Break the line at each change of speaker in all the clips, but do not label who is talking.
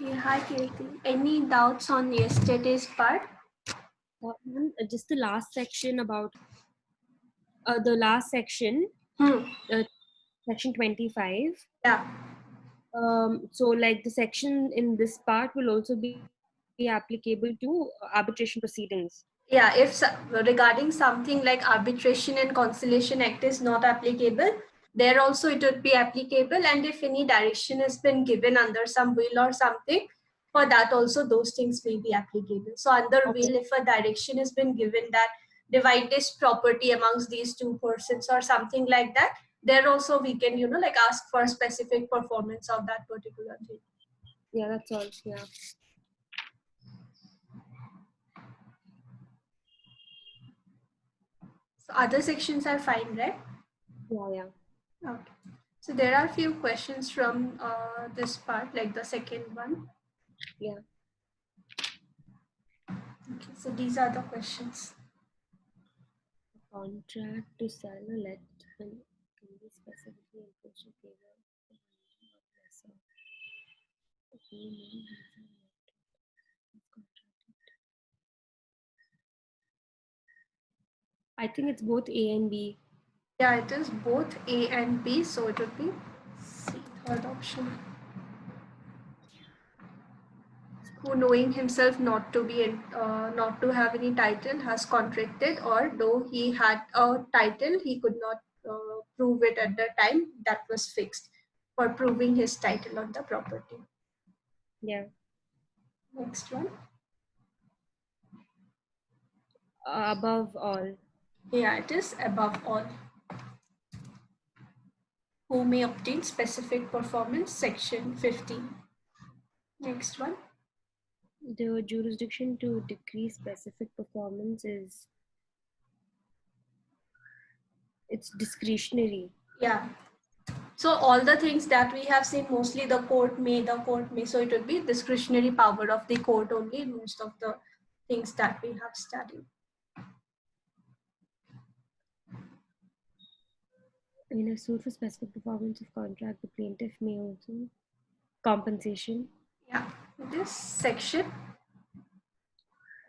Okay, hi Kirti. Any doubts on yesterday's part?
Just the last section about the last section,
Hmm.
section 25.
Yeah.
So like the section in this part will also be applicable to arbitration proceedings.
Yeah, if regarding something like arbitration and conciliation act is not applicable, there also it would be applicable. And if any direction has been given under some will or something, for that also those things will be applicable. So under
Okay.
will, if a direction has been given that divide this property amongst these two persons or something like that, there also we can, like ask for specific performance of that particular thing.
Yeah, that's all. Yeah.
So other sections are fine, right?
Yeah.
Okay. So there are a few questions from this part, like the second one.
Yeah.
Okay, so these are the questions.
Contract to sell a let can be specifically enforced in favor of the lesser. I think it's both A and B.
Yeah, it is both A and B, so it would be C, third option. Who, knowing himself not to be not to have any title, has contracted, or though he had a title, he could not prove it at the time that was fixed for proving his title on the property.
Yeah.
Next one.
Above all.
Yeah, it is above all. Who may obtain specific performance, section 15. Next one.
The jurisdiction to decree specific performance it's discretionary.
Yeah. So all the things that we have seen, mostly the court may. So it would be discretionary power of the court only in most of the things that we have studied.
In a suit for specific performance of contract, the plaintiff may also compensation.
Yeah. This section.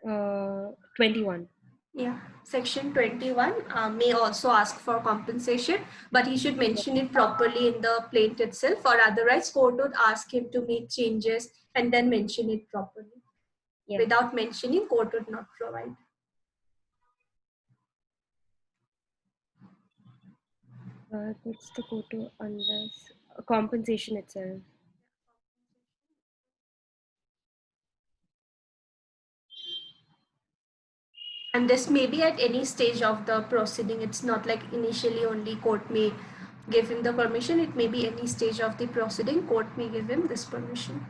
21.
Yeah. Section 21 may also ask for compensation, but he should mention it properly in the plaint itself, or otherwise court would ask him to make changes and then mention it properly.
Yeah.
Without mentioning, court would not provide.
What's the quota unless compensation itself?
And this may be at any stage of the proceeding. It's not like initially only court may give him the permission. It may be any stage of the proceeding, court may give him this permission.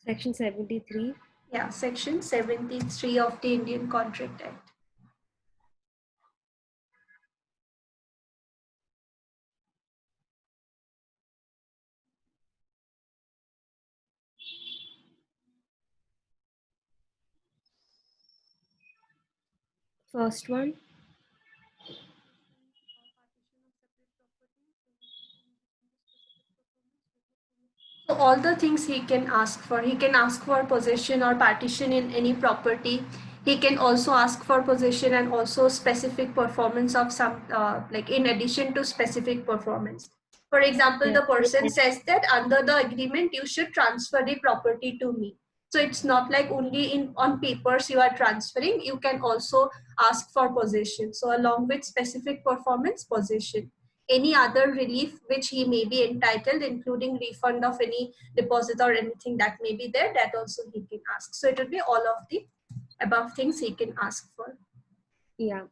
Section 73.
Yeah, section 73 of the Indian Contract Act.
First one.
So all the things he can ask for. He can ask for possession or partition in any property. He can also ask for possession and also specific performance of some, like in addition to specific performance. For example,
Yeah.
the person says that under the agreement, you should transfer the property to me. So it's not like only on papers you are transferring, you can also ask for possession. So along with specific performance, possession. Any other relief which he may be entitled, including refund of any deposit or anything that may be there, that also he can ask. So it will be all of the above things he can ask for.
Yeah.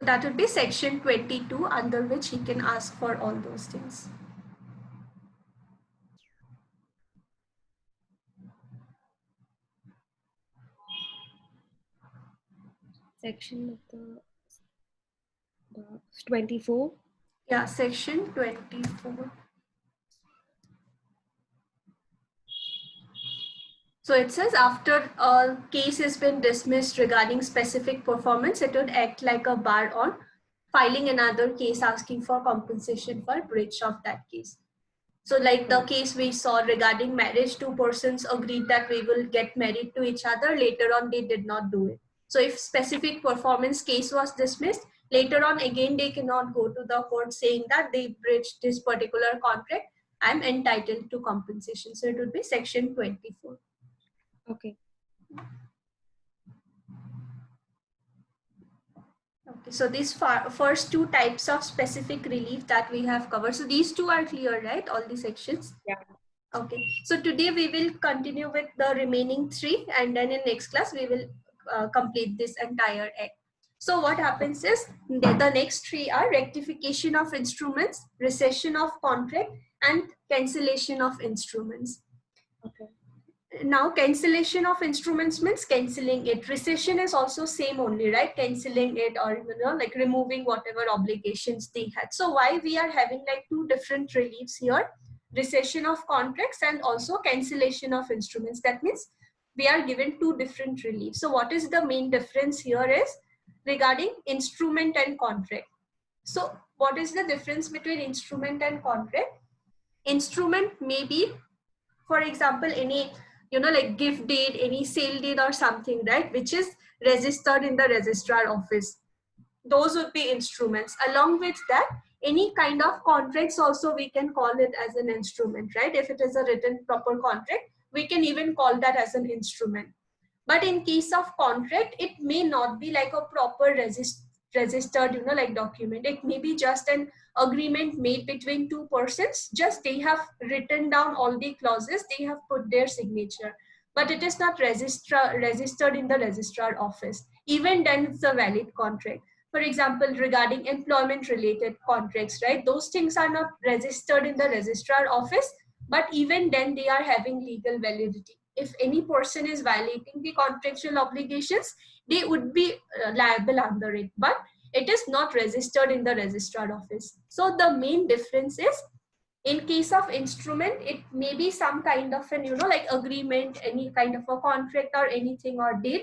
That would be section 22, under which he can ask for all those things.
Section of the 24.
Yeah, section 24. So it says after a case has been dismissed regarding specific performance, it would act like a bar on filing another case asking for compensation for breach of that case. So like the case we saw regarding marriage, two persons agreed that we will get married to each other. Later on, they did not do it. So if specific performance case was dismissed, later on again, they cannot go to the court saying that they breached this particular contract. I'm entitled to compensation. So it would be section 24.
Okay.
Okay, so these first two types of specific relief that we have covered. So these two are clear, right? All the sections?
Yeah.
Okay, so today we will continue with the remaining three, and then in next class we will complete this entire act. So what happens is the next three are rectification of instruments, rescission of contract, and cancellation of instruments.
Okay.
Now cancellation of instruments means cancelling it. Rescission is also same only, right? Cancelling it, or like removing whatever obligations they had. So why we are having like two different reliefs here? Rescission of contracts and also cancellation of instruments. That means we are given two different reliefs. So what is the main difference here is regarding instrument and contract. So what is the difference between instrument and contract? Instrument may be, for example, any like gift deed, any sale deed or something, right, which is registered in the registrar office. Those would be instruments. Along with that, any kind of contracts also we can call it as an instrument, right? If it is a written proper contract, we can even call that as an instrument. But in case of contract, it may not be like a proper registered like document. It may be just an agreement made between two persons. Just they have written down all the clauses, they have put their signature, but it is not registered in the registrar office. Even then it's a valid contract. For example, regarding employment related contracts, right, those things are not registered in the registrar office, but even then they are having legal validity. If any person is violating the contractual obligations, they would be liable under it, but it is not registered in the registrar office. So the main difference is, in case of instrument, it may be some kind of an like agreement, any kind of a contract or anything or deed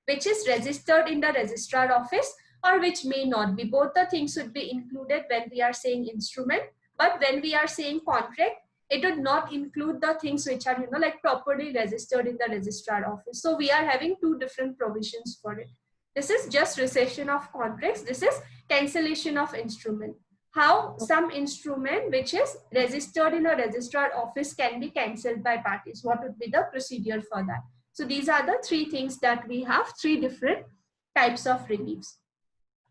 which is registered in the registrar office, or which may not be. Both the things would be included when we are saying instrument, but when we are saying contract, it would not include the things which are like properly registered in the registrar office. So we are having two different provisions for it. This is just rescission of contracts, this is cancellation of instrument. How some instrument which is registered in a registrar office can be cancelled by parties, what would be the procedure for that. So these are the three things that we have, three different types of reliefs.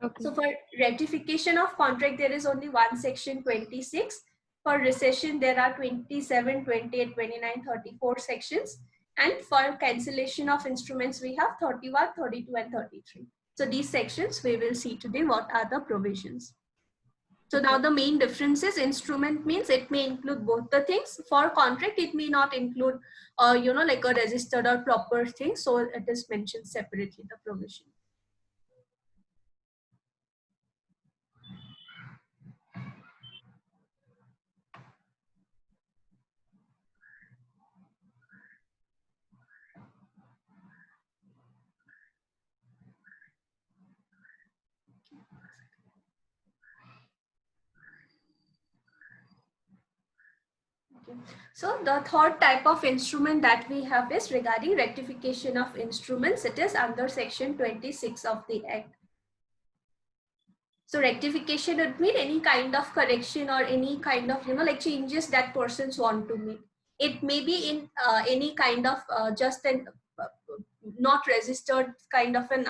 Okay.
So for ratification of contract, there is only one section 26. For rescission, there are 27, 28, 29, 34 sections. And for cancellation of instruments, we have 31, 32, and 33. So these sections we will see today what are the provisions. So now the main difference is instrument means it may include both the things. For contract, it may not include, like a registered or proper thing. So it is mentioned separately, the provision. Okay. So the third type of instrument that we have is regarding rectification of instruments. It is under section 26 of the Act. So rectification would mean any kind of correction or any kind of, like changes that persons want to make. It may be in any kind of just an not registered kind of an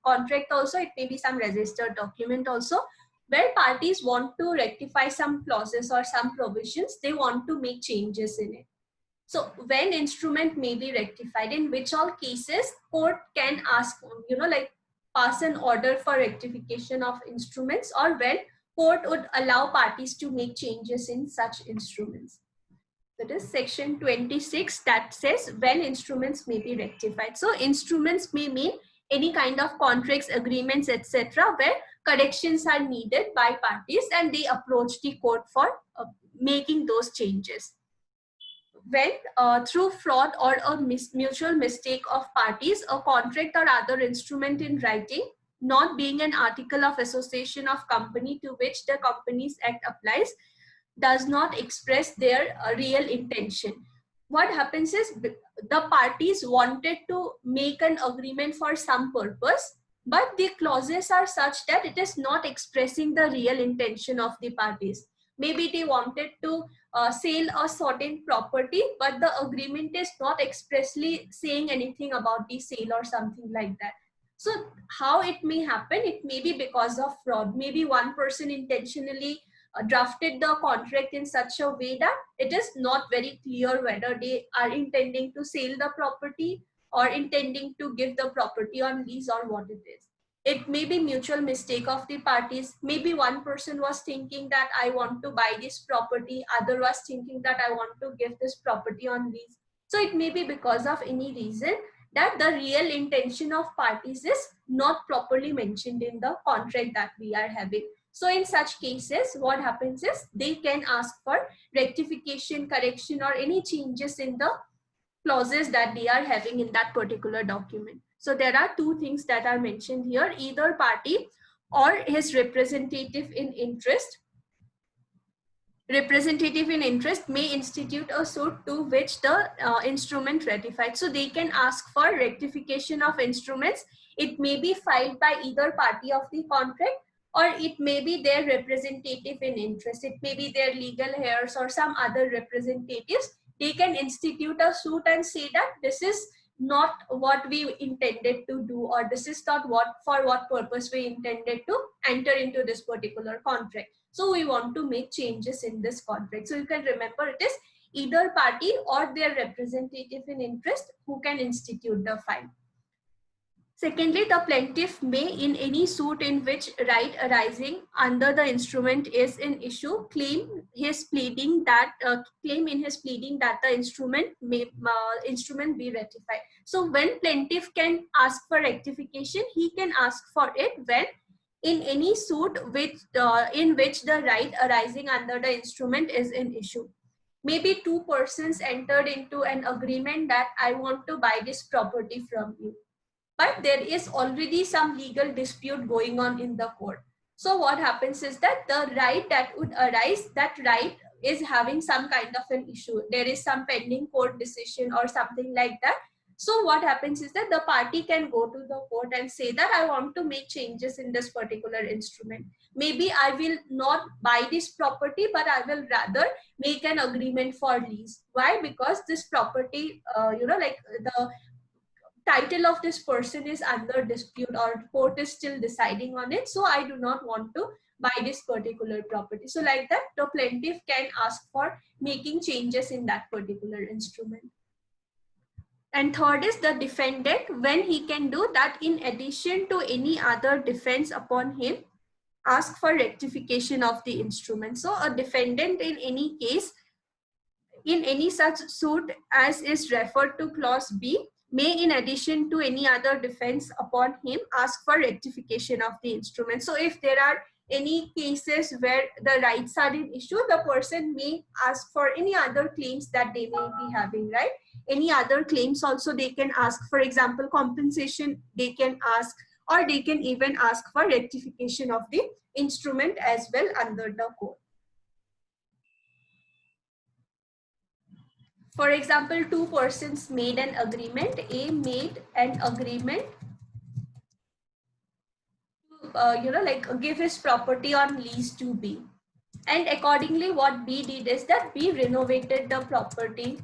contract also. It may be some registered document also, where parties want to rectify some clauses or some provisions. They want to make changes in it. So when instrument may be rectified, in which all cases court can ask, like pass an order for rectification of instruments, or when court would allow parties to make changes in such instruments. That is section 26 that says when instruments may be rectified. So instruments may mean any kind of contracts, agreements, etc., where corrections are needed by parties and they approach the court for making those changes. when through fraud or a mutual mistake of parties, a contract or other instrument in writing, not being an article of association of company to which the Companies Act applies, does not express their real intention. What happens is the parties wanted to make an agreement for some purpose, but the clauses are such that it is not expressing the real intention of the parties. Maybe they wanted to sell a certain property, but the agreement is not expressly saying anything about the sale or something like that. So how it may happen? It may be because of fraud. Maybe one person intentionally drafted the contract in such a way that it is not very clear whether they are intending to sell the property or intending to give the property on lease or what it is. It may be mutual mistake of the parties. Maybe one person was thinking that I want to buy this property, other was thinking that I want to give this property on lease. So it may be because of any reason that the real intention of parties is not properly mentioned in the contract that we are having. So in such cases, what happens is they can ask for rectification, correction, or any changes in the clauses that they are having in that particular document. So there are two things that are mentioned here: either party or his representative in interest. Representative in interest may institute a suit to which the instrument ratified. So they can ask for rectification of instruments. It may be filed by either party of the contract, or it may be their representative in interest. It may be their legal heirs or some other representatives. They can institute a suit and say that this is not what we intended to do, or this is not for what purpose we intended to enter into this particular contract. So we want to make changes in this contract. So you can remember it is either party or their representative in interest who can institute the fine. Secondly, the plaintiff may, in any suit in which right arising under the instrument is in issue, claim in his pleading that the instrument be ratified. So when plaintiff can ask for rectification, he can ask for it when in any suit in which the right arising under the instrument is in issue. Maybe two persons entered into an agreement that I want to buy this property from you, but there is already some legal dispute going on in the court. So what happens is that the right that would arise, that right is having some kind of an issue. There is some pending court decision or something like that. So what happens is that the party can go to the court and say that I want to make changes in this particular instrument. Maybe I will not buy this property, but I will rather make an agreement for lease. Why? Because this property, like the title of this person is under dispute or court is still deciding on it. So I do not want to buy this particular property. So like that, the plaintiff can ask for making changes in that particular instrument. And third is the defendant, when he can do that in addition to any other defense upon him, ask for rectification of the instrument. So a defendant in any case, in any such suit as is referred to clause B, may, in addition to any other defense upon him, ask for rectification of the instrument. So if there are any cases where the rights are in issue, the person may ask for any other claims that they may be having, right? Any other claims also they can ask. For example, compensation they can ask, or they can even ask for rectification of the instrument as well under the code. For example, two persons made an agreement. A made an agreement to, give his property on lease to B. And accordingly, what B did is that B renovated the property,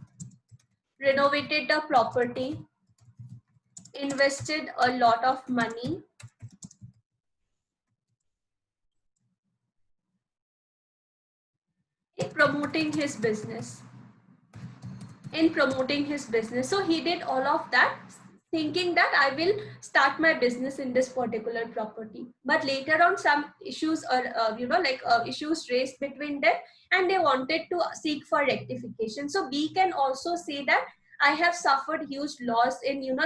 invested a lot of money in promoting his business. So he did all of that thinking that I will start my business in this particular property. But later on, some issues issues raised between them, and they wanted to seek for rectification. So B can also say that I have suffered huge loss in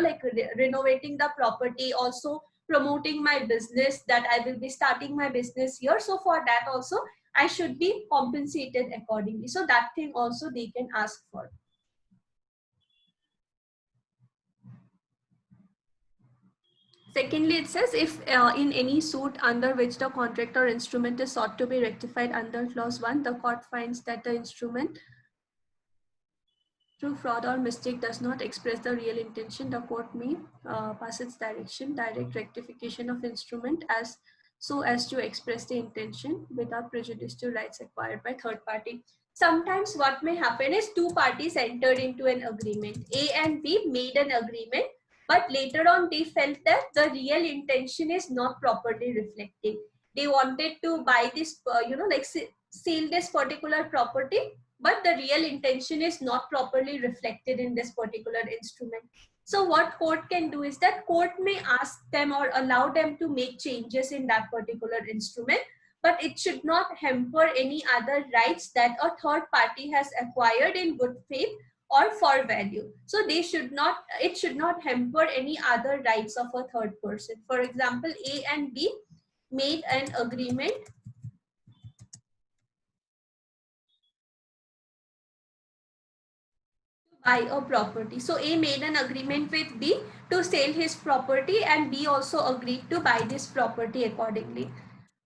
renovating the property, also promoting my business, that I will be starting my business here. So for that also I should be compensated accordingly. So that thing also they can ask for. Secondly, it says if in any suit under which the contract or instrument is sought to be rectified under clause 1, the court finds that the instrument through fraud or mistake does not express the real intention, the court may pass its direct rectification of instrument as so as to express the intention without prejudice to rights acquired by third party. Sometimes what may happen is two parties entered into an agreement. A and B made an agreement, but later on they felt that the real intention is not properly reflecting. They wanted to buy this, sell this particular property, but the real intention is not properly reflected in this particular instrument. So what court can do is that court may ask them or allow them to make changes in that particular instrument, but it should not hamper any other rights that a third party has acquired in good faith or for value. So it should not hamper any other rights of a third person. For example, A and B made an agreement buy a property. So A made an agreement with B to sell his property, and B also agreed to buy this property accordingly.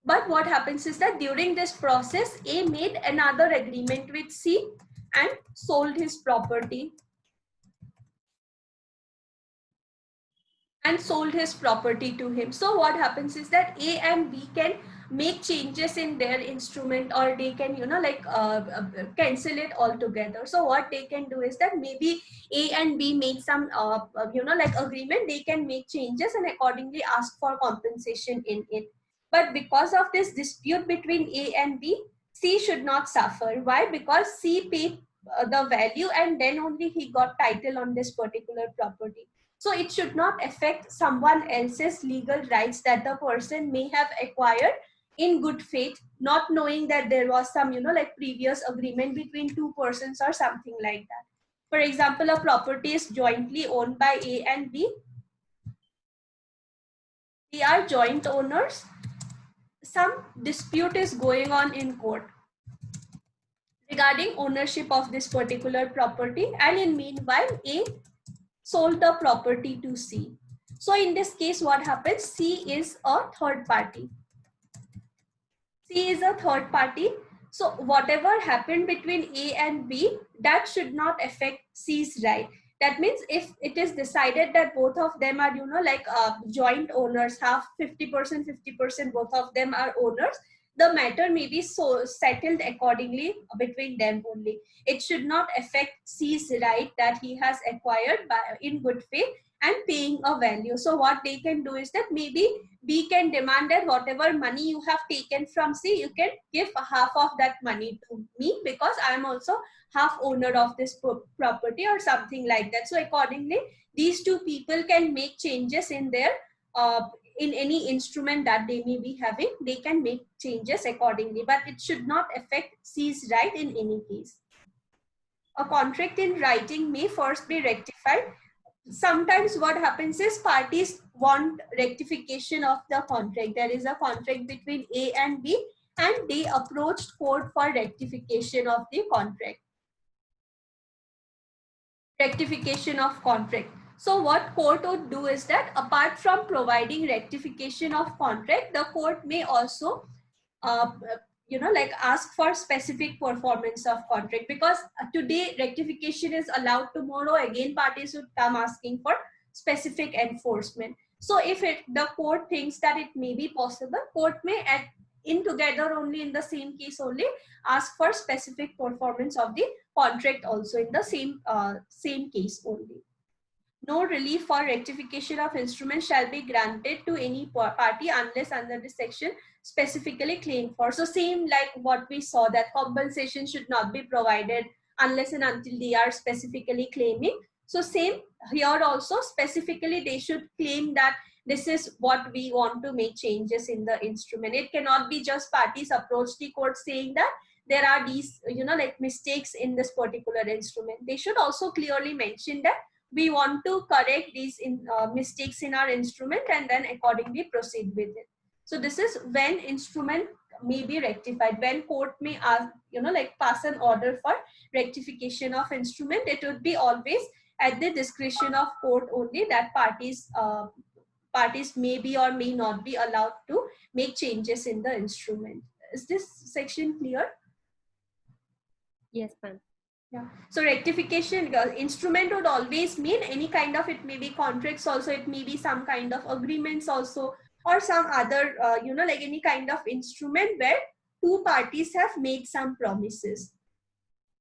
But what happens is that during this process, A made another agreement with C and sold his property to him. So what happens is that A and B can make changes in their instrument, or they can cancel it altogether. So what they can do is that maybe A and B make some agreement, they can make changes and accordingly ask for compensation in it. But because of this dispute between A and B, C should not suffer. Why? Because C paid the value and then only he got title on this particular property. So it should not affect someone else's legal rights that the person may have acquired in good faith, not knowing that there was some, previous agreement between two persons or something like that. For example, a property is jointly owned by A and B. They are joint owners. Some dispute is going on in court regarding ownership of this particular property, and in meanwhile, A sold the property to C. So in this case, what happens? C is a third party. C is a third party. So whatever happened between A and B, that should not affect C's right. That means if it is decided that both of them are, joint owners, half 50%, 50%, both of them are owners, the matter may be so settled accordingly between them only. It should not affect C's right that he has acquired in good faith and paying a value. So what they can do is that maybe B can demand that whatever money you have taken from C, you can give half of that money to me because I am also half owner of this property or something like that. So accordingly, these two people can make changes in their in any instrument that they may be having. They can make changes accordingly, but it should not affect C's right in any case. A contract in writing may first be rectified. Sometimes what happens is parties want rectification of the contract. There is a contract between A and B and they approached court for rectification of the contract. Rectification of contract. So what court would do is that apart from providing rectification of contract, the court may also ask for specific performance of contract, because today rectification is allowed, tomorrow again parties would come asking for specific enforcement. So if the court thinks that it may be possible, court may in together only in the same case only ask for specific performance of the contract also in the same case only. No relief for rectification of instrument shall be granted to any party unless under this section specifically claimed for. So same like what we saw, that compensation should not be provided unless and until they are specifically claiming. So same here also, specifically they should claim that this is what we want to make changes in the instrument. It cannot be just parties approach the court saying that there are these mistakes in this particular instrument. They should also clearly mention that we want to correct these mistakes in our instrument and then accordingly proceed with it. So this is when instrument may be rectified, when court may ask, pass an order for rectification of instrument. It would be always at the discretion of court only that parties parties may be or may not be allowed to make changes in the instrument. Is this section clear?
Yes, ma'am.
Yeah. So rectification instrument would always mean any kind of, it may be contracts also, it may be some kind of agreements also, or some other, like any kind of instrument where two parties have made some promises.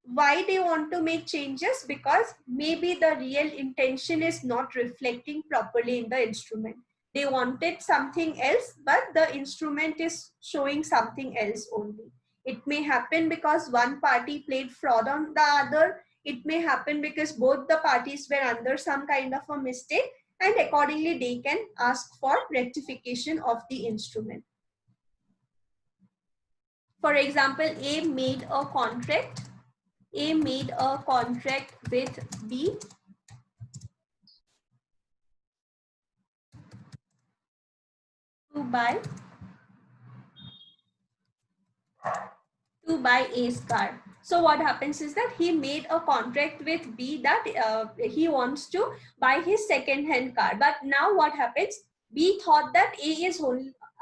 Why they want to make changes? Because maybe the real intention is not reflecting properly in the instrument. They wanted something else, but the instrument is showing something else only. It may happen because one party played fraud on the other. It may happen because both the parties were under some kind of a mistake, and accordingly they can ask for rectification of the instrument. For example, A made a contract with B to buy A's car. So what happens is that he made a contract with B that he wants to buy his second-hand car. But now what happens? B thought that A is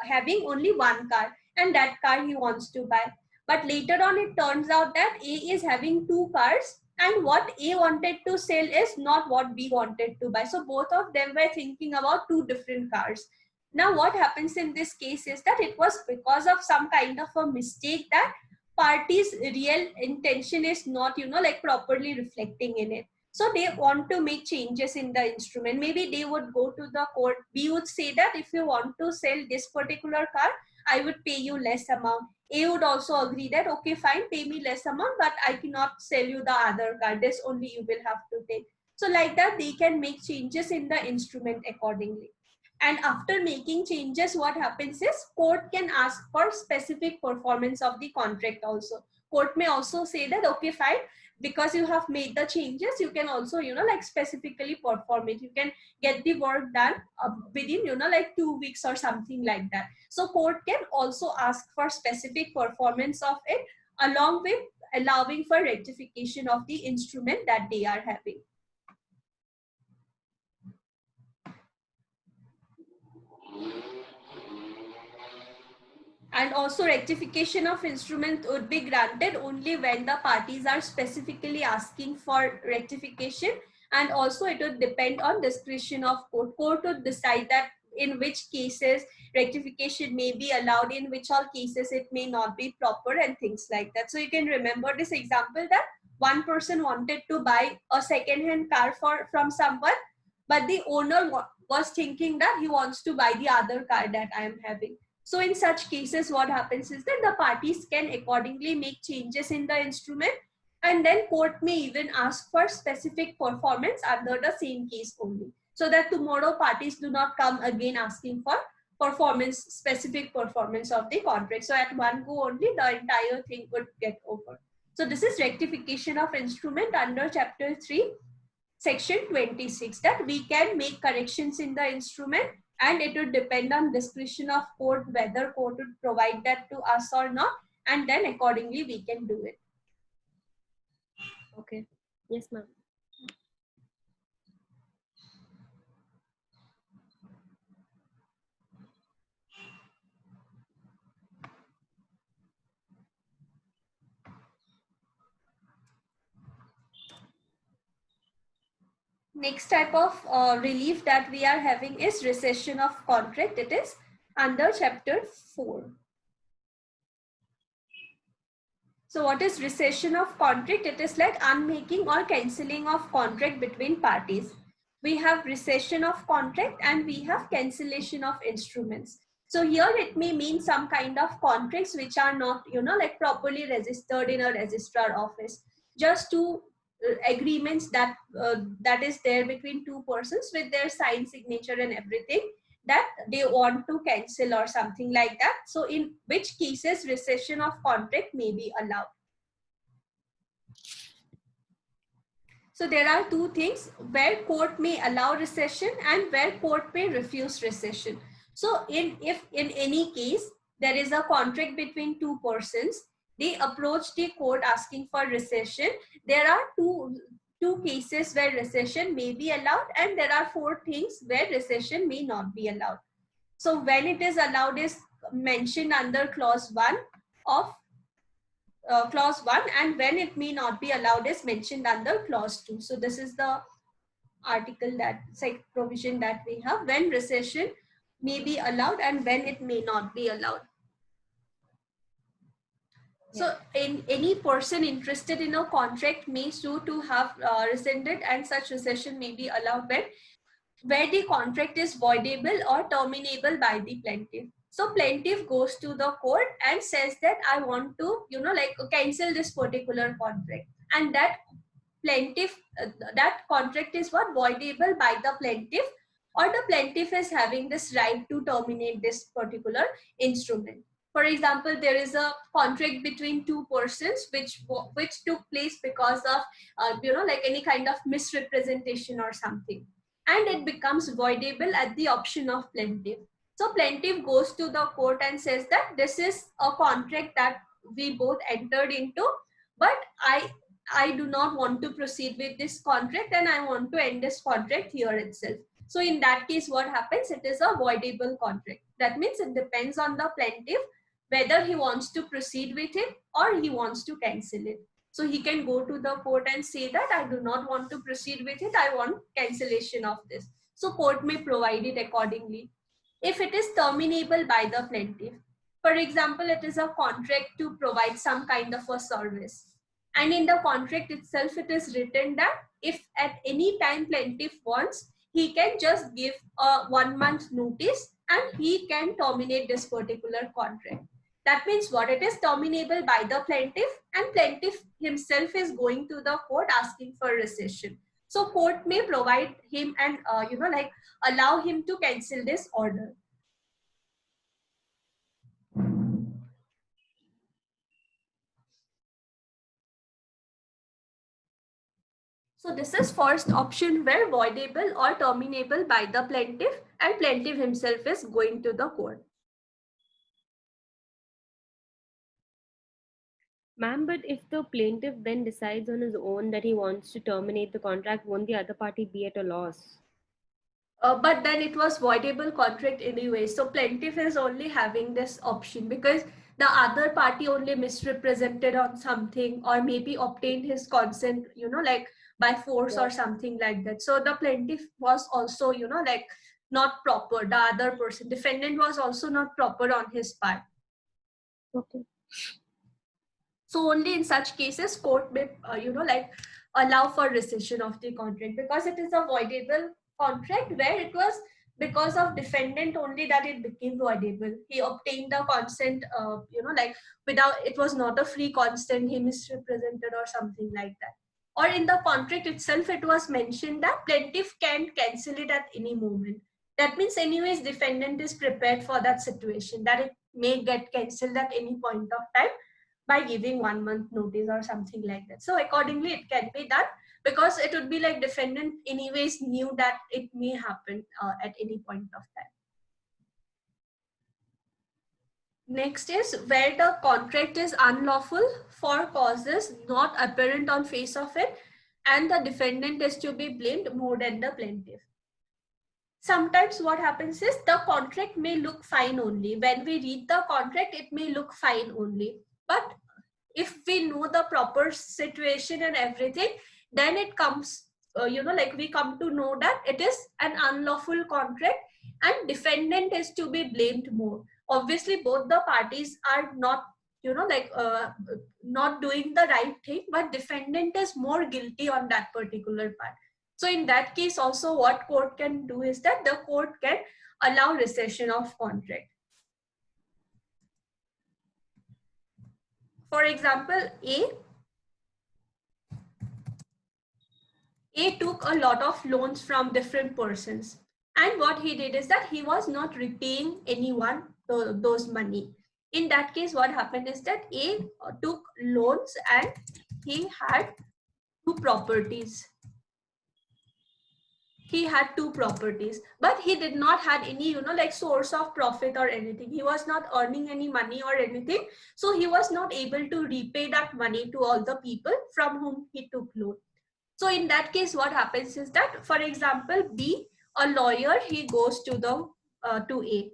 having only one car, and that car he wants to buy. But later on it turns out that A is having two cars, and what A wanted to sell is not what B wanted to buy. So both of them were thinking about two different cars. Now what happens in this case is that it was because of some kind of a mistake that party's real intention is not, like properly reflecting in it. So they want to make changes in the instrument. Maybe they would go to the court. B would say that if you want to sell this particular car, I would pay you less amount. A would also agree that, okay, fine, pay me less amount, but I cannot sell you the other car. This only you will have to take. So like that, they can make changes in the instrument accordingly. And after making changes, what happens is court can ask for specific performance of the contract also. Court may also say that, okay, fine, because you have made the changes, you can also, like specifically perform it. You can get the work done within, like 2 weeks or something like that. So court can also ask for specific performance of it, along with allowing for rectification of the instrument that they are having. And also rectification of instrument would be granted only when the parties are specifically asking for rectification, and also it would depend on discretion of court. Court would decide that in which cases rectification may be allowed, in which all cases it may not be proper, and things like that. So you can remember this example that one person wanted to buy a second-hand car from someone, but the owner was thinking that he wants to buy the other car that I am having. So in such cases, what happens is that the parties can accordingly make changes in the instrument, and then court may even ask for specific performance under the same case only, so that tomorrow parties do not come again asking for specific performance of the contract. So at one go only, the entire thing would get over. So this is rectification of instrument under chapter 3, section 26, that we can make corrections in the instrument, and it would depend on discretion of court whether court would provide that to us or not, and then accordingly we can do it.
Okay. Yes, ma'am.
Next type of relief that we are having is rescission of contract. It is under chapter 4. So what is rescission of contract? It is like unmaking or cancelling of contract between parties. We have rescission of contract and we have cancellation of instruments. So here it may mean some kind of contracts which are not, like properly registered in a registrar office. Just two agreements that that is there between two persons with their signed signature and everything, that they want to cancel or something like that. So in which cases rescission of contract may be allowed. So there are two things where court may allow rescission and where court may refuse rescission. So if in any case there is a contract between two persons, they approach the court asking for rescission, there are two 2 cases where recession may be allowed, and there are 4 things where recession may not be allowed. So when it is allowed is mentioned under clause 1 of clause 1, and when it may not be allowed is mentioned under clause 2. So this is the article, that provision that we have, when recession may be allowed and when it may not be allowed. So any person interested in a contract may sue to have rescinded, and such recession may be allowed when where the contract is voidable or terminable by the plaintiff. So plaintiff goes to the court and says that I want to, cancel this particular contract, and that plaintiff, that contract is what, voidable by the plaintiff, or the plaintiff is having this right to terminate this particular instrument. For example, there is a contract between 2 persons which took place because of any kind of misrepresentation or something, and it becomes voidable at the option of plaintiff. So plaintiff goes to the court and says that this is a contract that we both entered into, but I do not want to proceed with this contract and I want to end this contract here itself. So in that case, what happens? It is a voidable contract. That means it depends on the plaintiff whether he wants to proceed with it or he wants to cancel it. So he can go to the court and say that I do not want to proceed with it, I want cancellation of this. So court may provide it accordingly. If it is terminable by the plaintiff, for example, it is a contract to provide some kind of a service, and in the contract itself it is written that if at any time plaintiff wants, he can just give a 1 month notice and he can terminate this particular contract. That means what? It is terminable by the plaintiff, and plaintiff himself is going to the court asking for rescission. So court may provide him and allow him to cancel this order. So this is first option, where voidable or terminable by the plaintiff, and plaintiff himself is going to the court.
Ma'am, but if the plaintiff then decides on his own that he wants to terminate the contract, won't the other party be at a loss?
But then it was voidable contract anyway. So plaintiff is only having this option because the other party only misrepresented on something, or maybe obtained his consent, by force or something like that. So the plaintiff was also, not proper. The other person, defendant, was also not proper on his part.
Okay.
So only in such cases court may, allow for rescission of the contract, because it is a voidable contract where it was because of defendant only that it became voidable. He obtained the consent, without, it was not a free consent, he misrepresented or something like that. Or in the contract itself, it was mentioned that plaintiff can cancel it at any moment. That means anyways, defendant is prepared for that situation, that it may get cancelled at any point of time by giving 1 month notice or something like that. So accordingly, it can be done, because it would be like defendant anyways knew that it may happen at any point of time. Next is where the contract is unlawful for causes not apparent on face of it, and the defendant is to be blamed more than the plaintiff. Sometimes what happens is the contract may look fine only. When we read the contract, it may look fine only. But if we know the proper situation and everything, then it comes, we come to know that it is an unlawful contract and defendant is to be blamed more. Obviously, both the parties are not, not doing the right thing, but defendant is more guilty on that particular part. So in that case also, what court can do is that the court can allow rescission of contract. For example, A took a lot of loans from different persons, and what he did is that he was not repaying anyone those money. In that case, what happened is that A took loans and he had 2 properties. He had 2 properties, but he did not had any, source of profit or anything. He was not earning any money or anything. So he was not able to repay that money to all the people from whom he took loan. So in that case, what happens is that, for example, B, a lawyer, he goes to to A.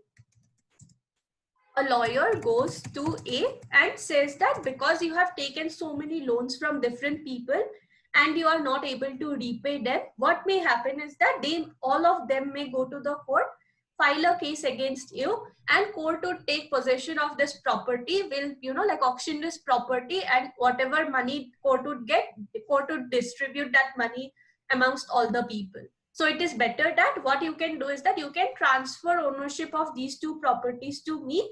A lawyer goes to A and says that because you have taken so many loans from different people and you are not able to repay them, what may happen is that all of them may go to the court, file a case against you, and court would take possession of this property, will, like auction this property, and whatever money court would get, the court would distribute that money amongst all the people. So it is better that what you can do is that you can transfer ownership of these two properties to me.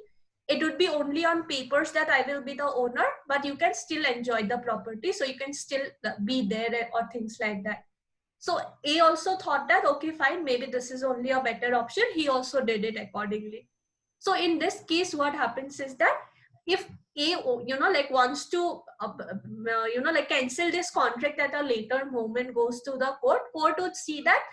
It would be only on papers that I will be the owner, but you can still enjoy the property. So you can still be there or things like that. So A also thought that, okay, fine, maybe this is only a better option. He also did it accordingly. So in this case, what happens is that if A, like wants to, like cancel this contract at a later moment, goes to the court would see that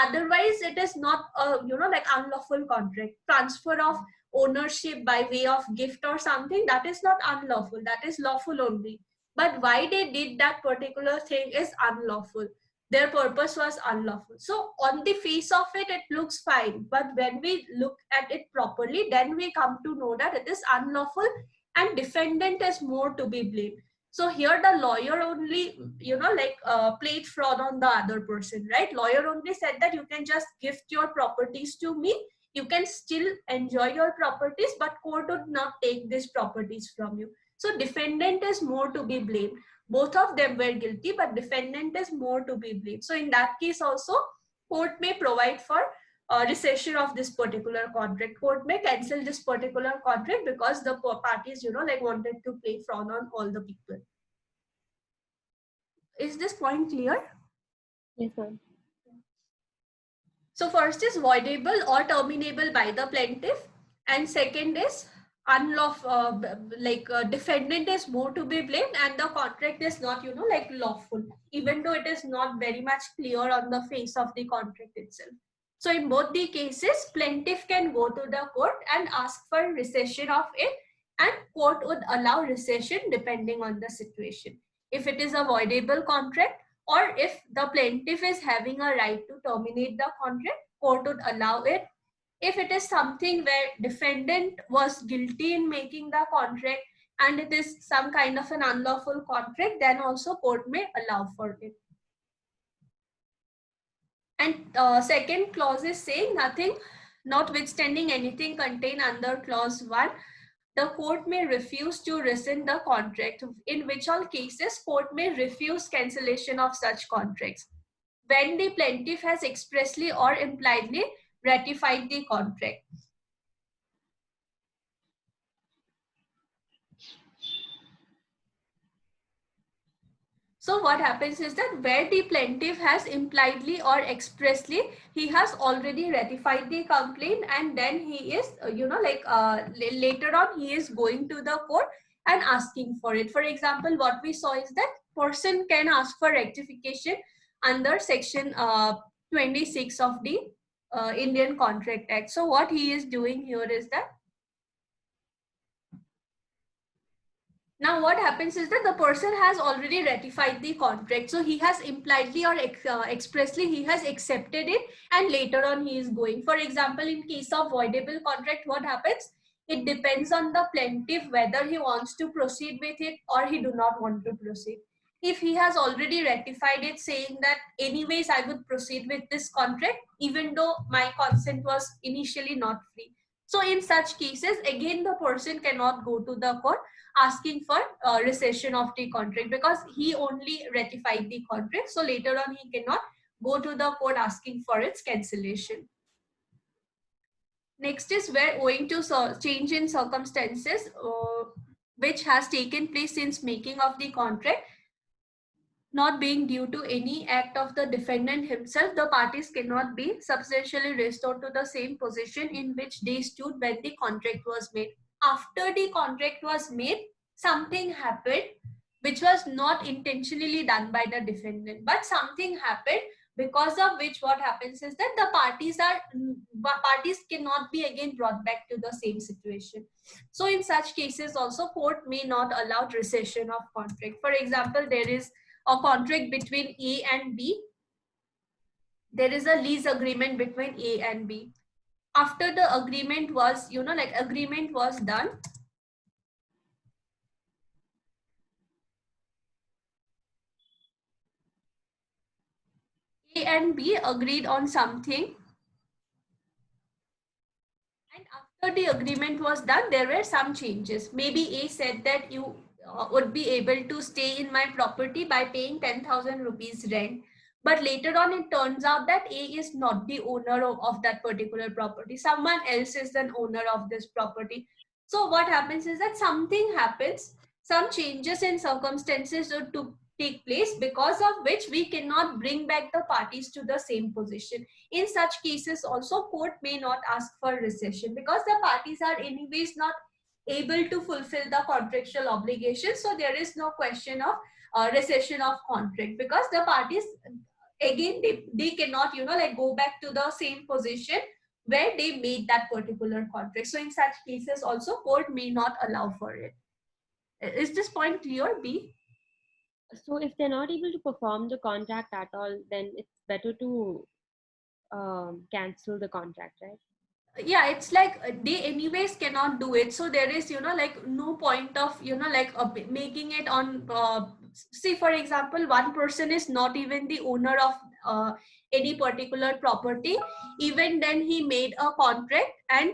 otherwise it is not a, like unlawful contract. Transfer of ownership by way of gift or something, that is not unlawful, that is lawful only. But why they did that particular thing is unlawful. Their purpose was unlawful. So on the face of it, it looks fine. But when we look at it properly, then we come to know that it is unlawful and defendant is more to be blamed. So here the lawyer only, played fraud on the other person, right? Lawyer only said that you can just gift your properties to me. You can still enjoy your properties, but court would not take these properties from you. So defendant is more to be blamed. Both of them were guilty, but defendant is more to be blamed. So in that case also, court may provide for rescission of this particular contract. Court may cancel this particular contract because the parties, wanted to play fraud on all the people. Is this point clear?
Yes, ma'am.
So first is voidable or terminable by the plaintiff, and second is unlawful, defendant is more to be blamed and the contract is not, lawful, even though it is not very much clear on the face of the contract itself. So in both the cases, plaintiff can go to the court and ask for rescission of it, and court would allow rescission depending on the situation. If it is a voidable contract, or if the plaintiff is having a right to terminate the contract, court would allow it. If it is something where defendant was guilty in making the contract and it is some kind of an unlawful contract, then also court may allow for it. And second clause is saying nothing, notwithstanding anything contained under clause 1, the court may refuse to rescind the contract, in which all cases court may refuse cancellation of such contracts when the plaintiff has expressly or impliedly ratified the contract. So what happens is that where the plaintiff has impliedly or expressly, he has already ratified the complaint, and then he is, later on he is going to the court and asking for it. For example, what we saw is that person can ask for rectification under section 26 of the Indian Contract Act. So what he is doing here is that, now what happens is that the person has already ratified the contract. So he has impliedly or expressly, he has accepted it, and later on he is going. For example, in case of voidable contract, what happens? It depends on the plaintiff whether he wants to proceed with it or he do not want to proceed. If he has already ratified it, saying that anyways I would proceed with this contract even though my consent was initially not free. So in such cases, again the person cannot go to the court asking for rescission of the contract because he only ratified the contract. So later on he cannot go to the court asking for its cancellation. Next is where owing to change in circumstances which has taken place since making of the contract, not being due to any act of the defendant himself, the parties cannot be substantially restored to the same position in which they stood when the contract was made. After the contract was made, something happened which was not intentionally done by the defendant, but something happened because of which what happens is that the parties cannot be again brought back to the same situation. So in such cases also, court may not allow rescission of contract. For example, there is a contract between A and B. There is a lease agreement between A and B. After the agreement was, agreement was done, A and B agreed on something, and after the agreement was done, there were some changes. Maybe A said that you would be able to stay in my property by paying 10,000 rupees rent. But later on, it turns out that A is not the owner of that particular property. Someone else is the owner of this property. So what happens is that something happens, some changes in circumstances to take place, because of which we cannot bring back the parties to the same position. In such cases also, court may not ask for rescission because the parties are anyways not able to fulfill the contractual obligation. So there is no question of rescission of contract, because the parties, again, they cannot go back to the same position where they made that particular contract. So in such cases also, court may not allow for it. Is this point clear, B?
So if they're not able to perform the contract at all, then it's better to cancel the contract, right?
Yeah, it's like they anyways cannot do it, so there is no point of making it on see, for example, one person is not even the owner of any particular property. Even then he made a contract and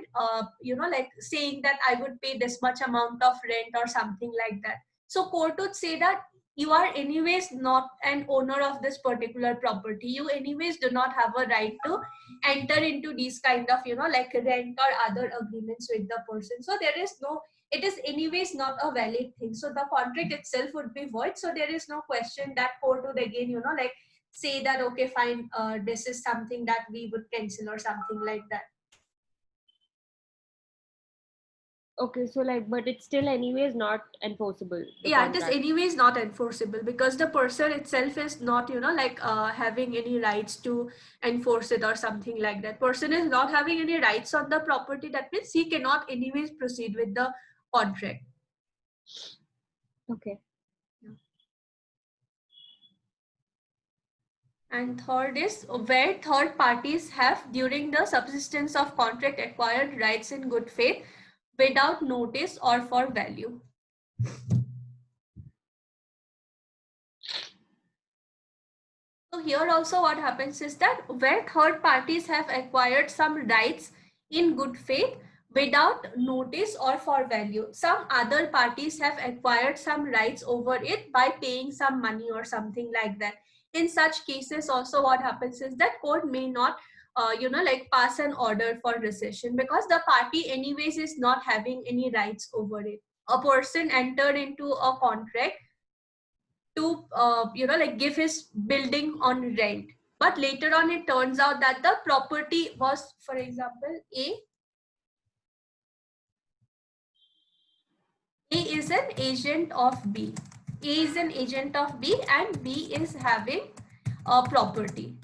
saying that I would pay this much amount of rent or something like that. So court would say that you are anyways not an owner of this particular property, you anyways do not have a right to enter into these kind of rent or other agreements with the person. So there is no, it is anyways not a valid thing, so the contract itself would be void. So there is no question that court would again say that okay, fine, this is something that we would cancel or something like that.
Okay, so like, but it's still anyways not enforceable.
Yeah, it is anyways not enforceable because the person itself is not having any rights to enforce it or something like that. Person is not having any rights on the property, that means he cannot anyways proceed with the contract.
Okay.
And third is where third parties have during the subsistence of contract acquired rights in good faith without notice or for value. So here also what happens is that where third parties have acquired some rights in good faith without notice or for value, some other parties have acquired some rights over it by paying some money or something like that. In such cases also what happens is that court may not pass an order for rescission because the party anyways is not having any rights over it. A person entered into a contract to give his building on rent, but later on it turns out that the property was, for example, A is an agent of B. A is an agent of B and B is having a property.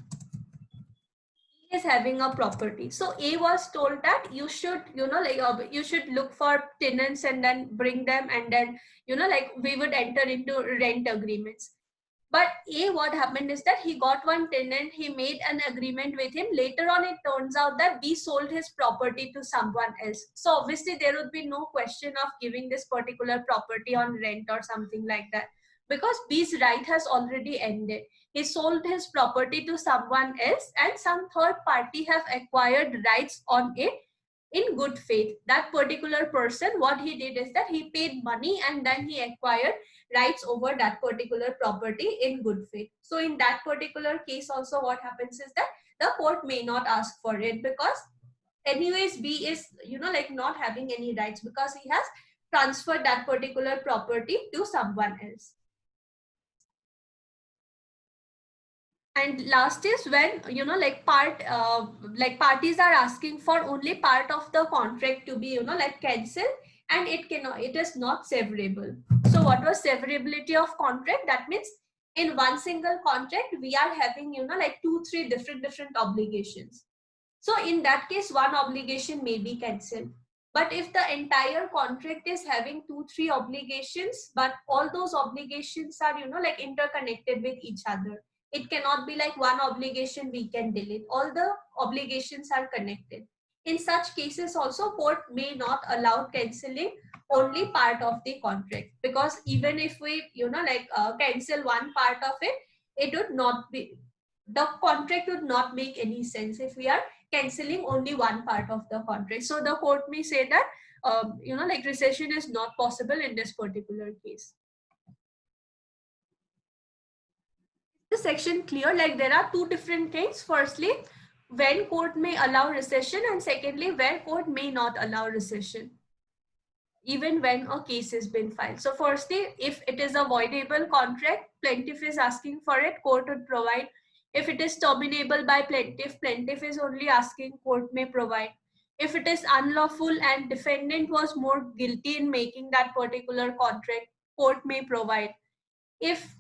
Is having a property. So A was told that you should you should look for tenants and then bring them, and then we would enter into rent agreements. But A, what happened is that he got one tenant, he made an agreement with him. Later on, it turns out that B sold his property to someone else. So obviously, there would be no question of giving this particular property on rent or something like that, because B's right has already ended. He sold his property to someone else and some third party have acquired rights on it in good faith. That particular person, what he did is that he paid money and then he acquired rights over that particular property in good faith. So in that particular case also what happens is that the court may not ask for it, because anyways B is not having any rights because he has transferred that particular property to someone else. And last is when parties are asking for only part of the contract to be cancelled, and it is not severable. So what was severability of contract? That means in one single contract we are having 2-3 different obligations. So in that case one obligation may be cancelled. But if the entire contract is having 2-3 obligations, but all those obligations are, like interconnected with each other, it cannot be like one obligation we can delete. All the obligations are connected. In such cases also, court may not allow cancelling only part of the contract, because even if we, cancel one part of it, it would not be, the contract would not make any sense if we are cancelling only one part of the contract. So the court may say that, recession is not possible in this particular case. This section clear? Like there are two different things. Firstly, when court may allow recession, and secondly, where court may not allow recession, even when a case has been filed. So firstly, if it is a voidable contract, plaintiff is asking for it, court would provide. If it is terminable by plaintiff, plaintiff is only asking, court may provide. If it is unlawful and defendant was more guilty in making that particular contract, court may provide. If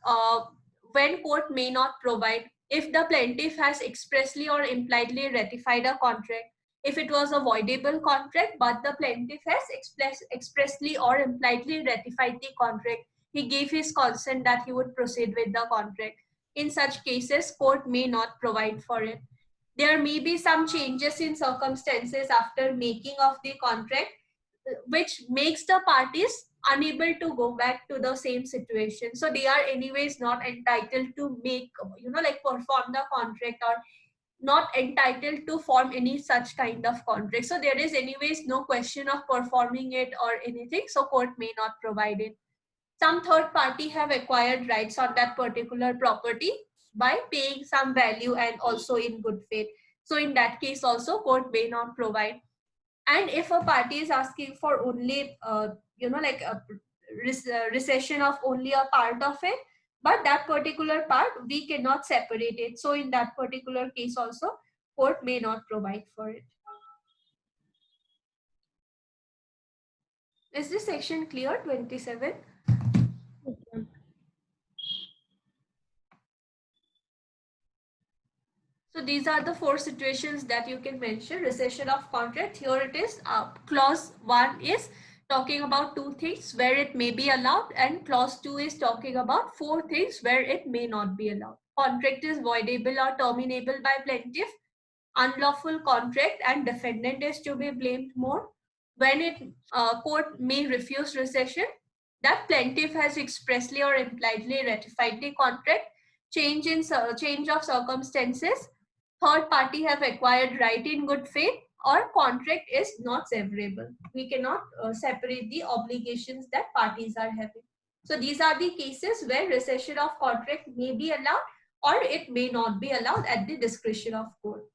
when court may not provide, if the plaintiff has expressly or impliedly ratified a contract, if it was a voidable contract but the plaintiff has expressly or impliedly ratified the contract, he gave his consent that he would proceed with the contract, in such cases court may not provide for it. There may be some changes in circumstances after making of the contract, which makes the parties unable to go back to the same situation. So they are anyways not entitled to make, perform the contract, or not entitled to form any such kind of contract. So there is anyways no question of performing it or anything. So court may not provide it. Some third party have acquired rights on that particular property by paying some value and also in good faith. So in that case also court may not provide. And if a party is asking for only, recession of only a part of it, but that particular part we cannot separate it, so in that particular case also court may not provide for it. Is this section clear? 27. So these are the 4 situations that you can mention. Recession of contract, here it is. Clause 1 is talking about 2 things where it may be allowed, and clause 2 is talking about 4 things where it may not be allowed. Contract is voidable or terminable by plaintiff, unlawful contract and defendant is to be blamed more. When it court may refuse recession, that plaintiff has expressly or impliedly ratified the contract, change of circumstances, third party have acquired right in good faith, or contract is not severable. We cannot separate the obligations that parties are having. So these are the cases where recession of contract may be allowed or it may not be allowed at the discretion of court.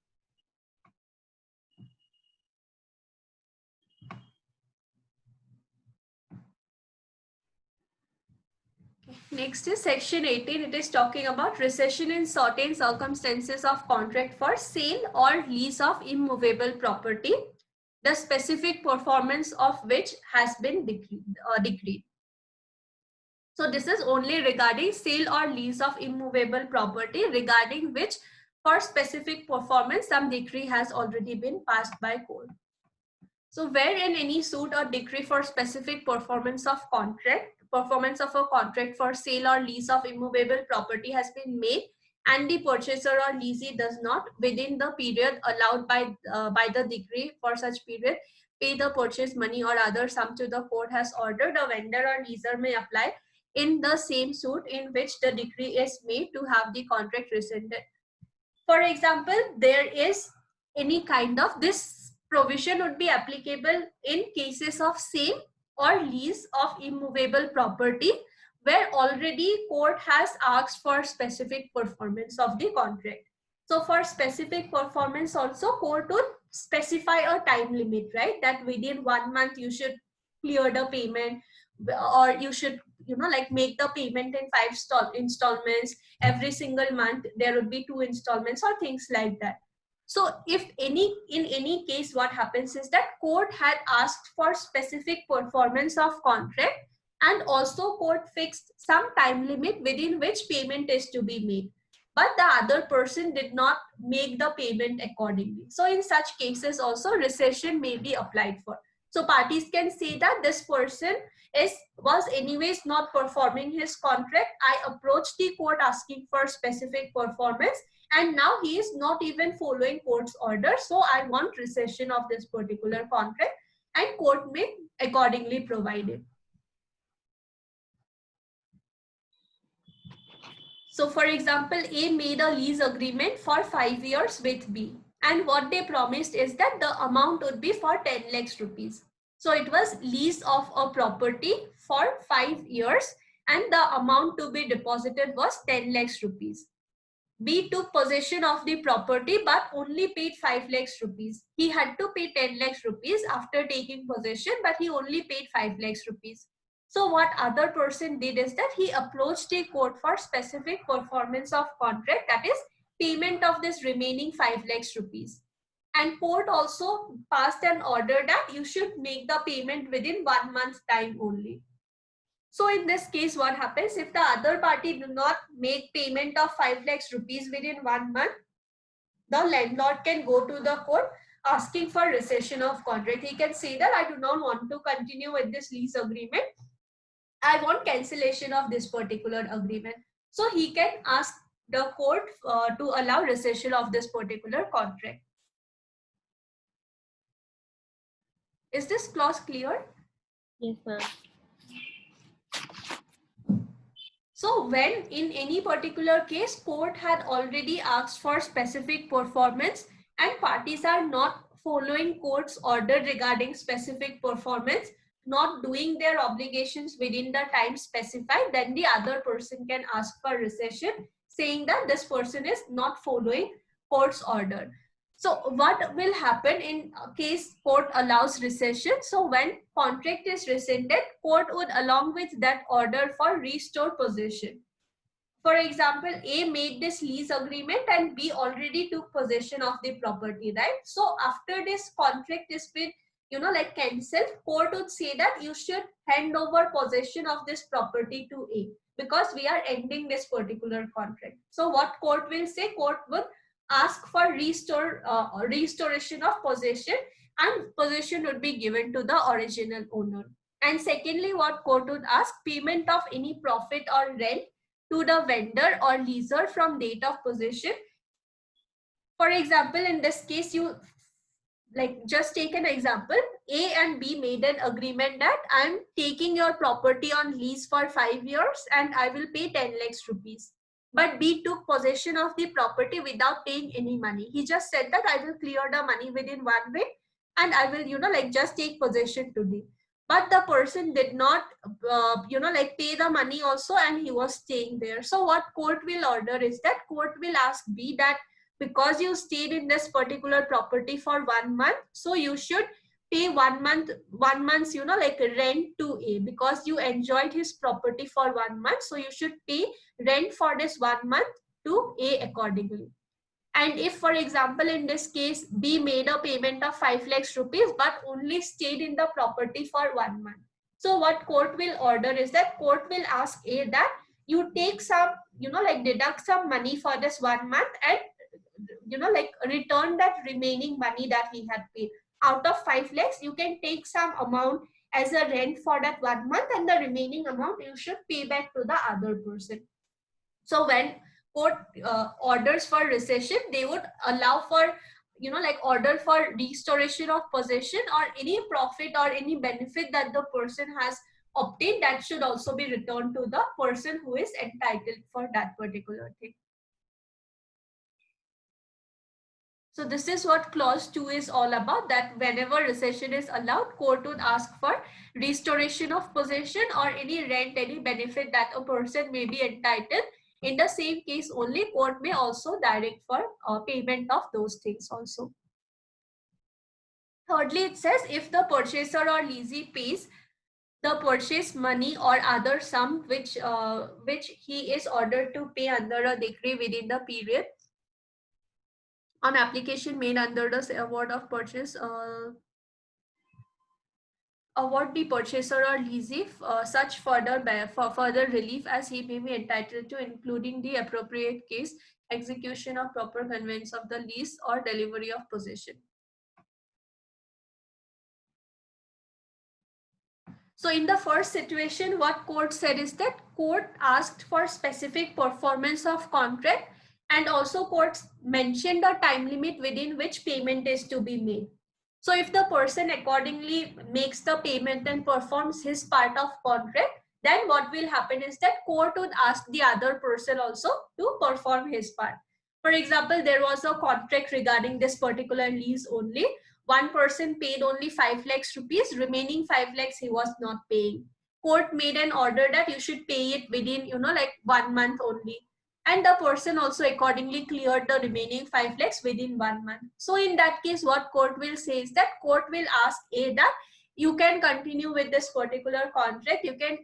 Next is section 18. It is talking about recession in certain circumstances of contract for sale or lease of immovable property, the specific performance of which has been decreed. So this is only regarding sale or lease of immovable property, regarding which for specific performance some decree has already been passed by court. So where in any suit or decree for specific performance of a contract for sale or lease of immovable property has been made, and the purchaser or leasee does not, within the period allowed by the decree for such period, pay the purchase money or other sum to the court has ordered, a vendor or leaser may apply in the same suit in which the decree is made to have the contract rescinded. For example, there is any kind of, this provision would be applicable in cases of sale or lease of immovable property where already court has asked for specific performance of the contract. So for specific performance also court would specify a time limit, right? That within 1 month you should clear the payment, or you should make the payment in 5 installments. Every single month there would be 2 installments or things like that. So if in any case what happens is that court had asked for specific performance of contract, and also court fixed some time limit within which payment is to be made, but the other person did not make the payment accordingly. So in such cases also recession may be applied for. So parties can say that this person was anyways not performing his contract. I approached the court asking for specific performance, and now he is not even following court's order. So I want rescission of this particular contract, and court may accordingly provide it. So for example, A made a lease agreement for 5 years with B. And what they promised is that the amount would be for 10 lakhs rupees. So it was lease of a property for 5 years and the amount to be deposited was 10 lakhs rupees. B took possession of the property but only paid 5 lakhs rupees. He had to pay 10 lakhs rupees after taking possession, but he only paid 5 lakhs rupees. So what other person did is that he approached the court for specific performance of contract, that is payment of this remaining 5 lakhs rupees. And court also passed an order that you should make the payment within 1 month's time only. So in this case, what happens if the other party do not make payment of 5 lakhs rupees within 1 month, the landlord can go to the court asking for rescission of contract. He can say that I do not want to continue with this lease agreement. I want cancellation of this particular agreement. So he can ask the court to allow rescission of this particular contract. Is this clause clear?
Yes, ma'am.
So when in any particular case, court had already asked for specific performance and parties are not following court's order regarding specific performance, not doing their obligations within the time specified, then the other person can ask for rescission, saying that this person is not following court's order. So what will happen in case court allows rescission? So when contract is rescinded, court would along with that order for restore possession. For example, A made this lease agreement and B already took possession of the property, right? So after this contract is been, like cancelled, court would say that you should hand over possession of this property to A because we are ending this particular contract. So what court will say? Court would ask for restoration of possession and possession would be given to the original owner. And secondly, what court would ask? Payment of any profit or rent to the vendor or leaser from date of possession. For example, in this case, you just take an example. A and B made an agreement that I'm taking your property on lease for 5 years and I will pay 10 lakhs rupees. But B took possession of the property without paying any money. He just said that I will clear the money within 1 week and I will, just take possession today. But the person did not, pay the money also and he was staying there. So what court will order is that court will ask B that because you stayed in this particular property for 1 month, so you should pay 1 month's, rent to A because you enjoyed his property for 1 month. So you should pay rent for this 1 month to A accordingly. And if, for example, in this case, B made a payment of 5 lakhs rupees, but only stayed in the property for 1 month. So what court will order is that court will ask A that you take some, deduct some money for this 1 month and, return that remaining money that he had paid. Out of 5 lakhs, you can take some amount as a rent for that 1 month and the remaining amount you should pay back to the other person. So when court orders for rescission, they would allow for, order for restoration of possession or any profit or any benefit that the person has obtained that should also be returned to the person who is entitled for that particular thing. So this is what clause 2 is all about, that whenever rescission is allowed, court would ask for restoration of possession or any rent, any benefit that a person may be entitled. In the same case only, court may also direct for payment of those things also. Thirdly, it says if the purchaser or lessee pays the purchase money or other sum which he is ordered to pay under a decree within the period on application made under the award of purchase, award the purchaser or lessee such further relief as he may be entitled to, including the appropriate case, execution of proper conveyance of the lease or delivery of possession. So in the first situation, what court said is that court asked for specific performance of contract, and also courts mentioned a time limit within which payment is to be made. So if the person accordingly makes the payment and performs his part of contract, then what will happen is that court would ask the other person also to perform his part. For example, there was a contract regarding this particular lease only. One person paid only 5 lakhs rupees, remaining 5 lakhs he was not paying. Court made an order that you should pay it within, like 1 month only. And the person also accordingly cleared the remaining 5 lakhs within 1 month. So in that case, what court will say is that court will ask A that you can continue with this particular contract. You can,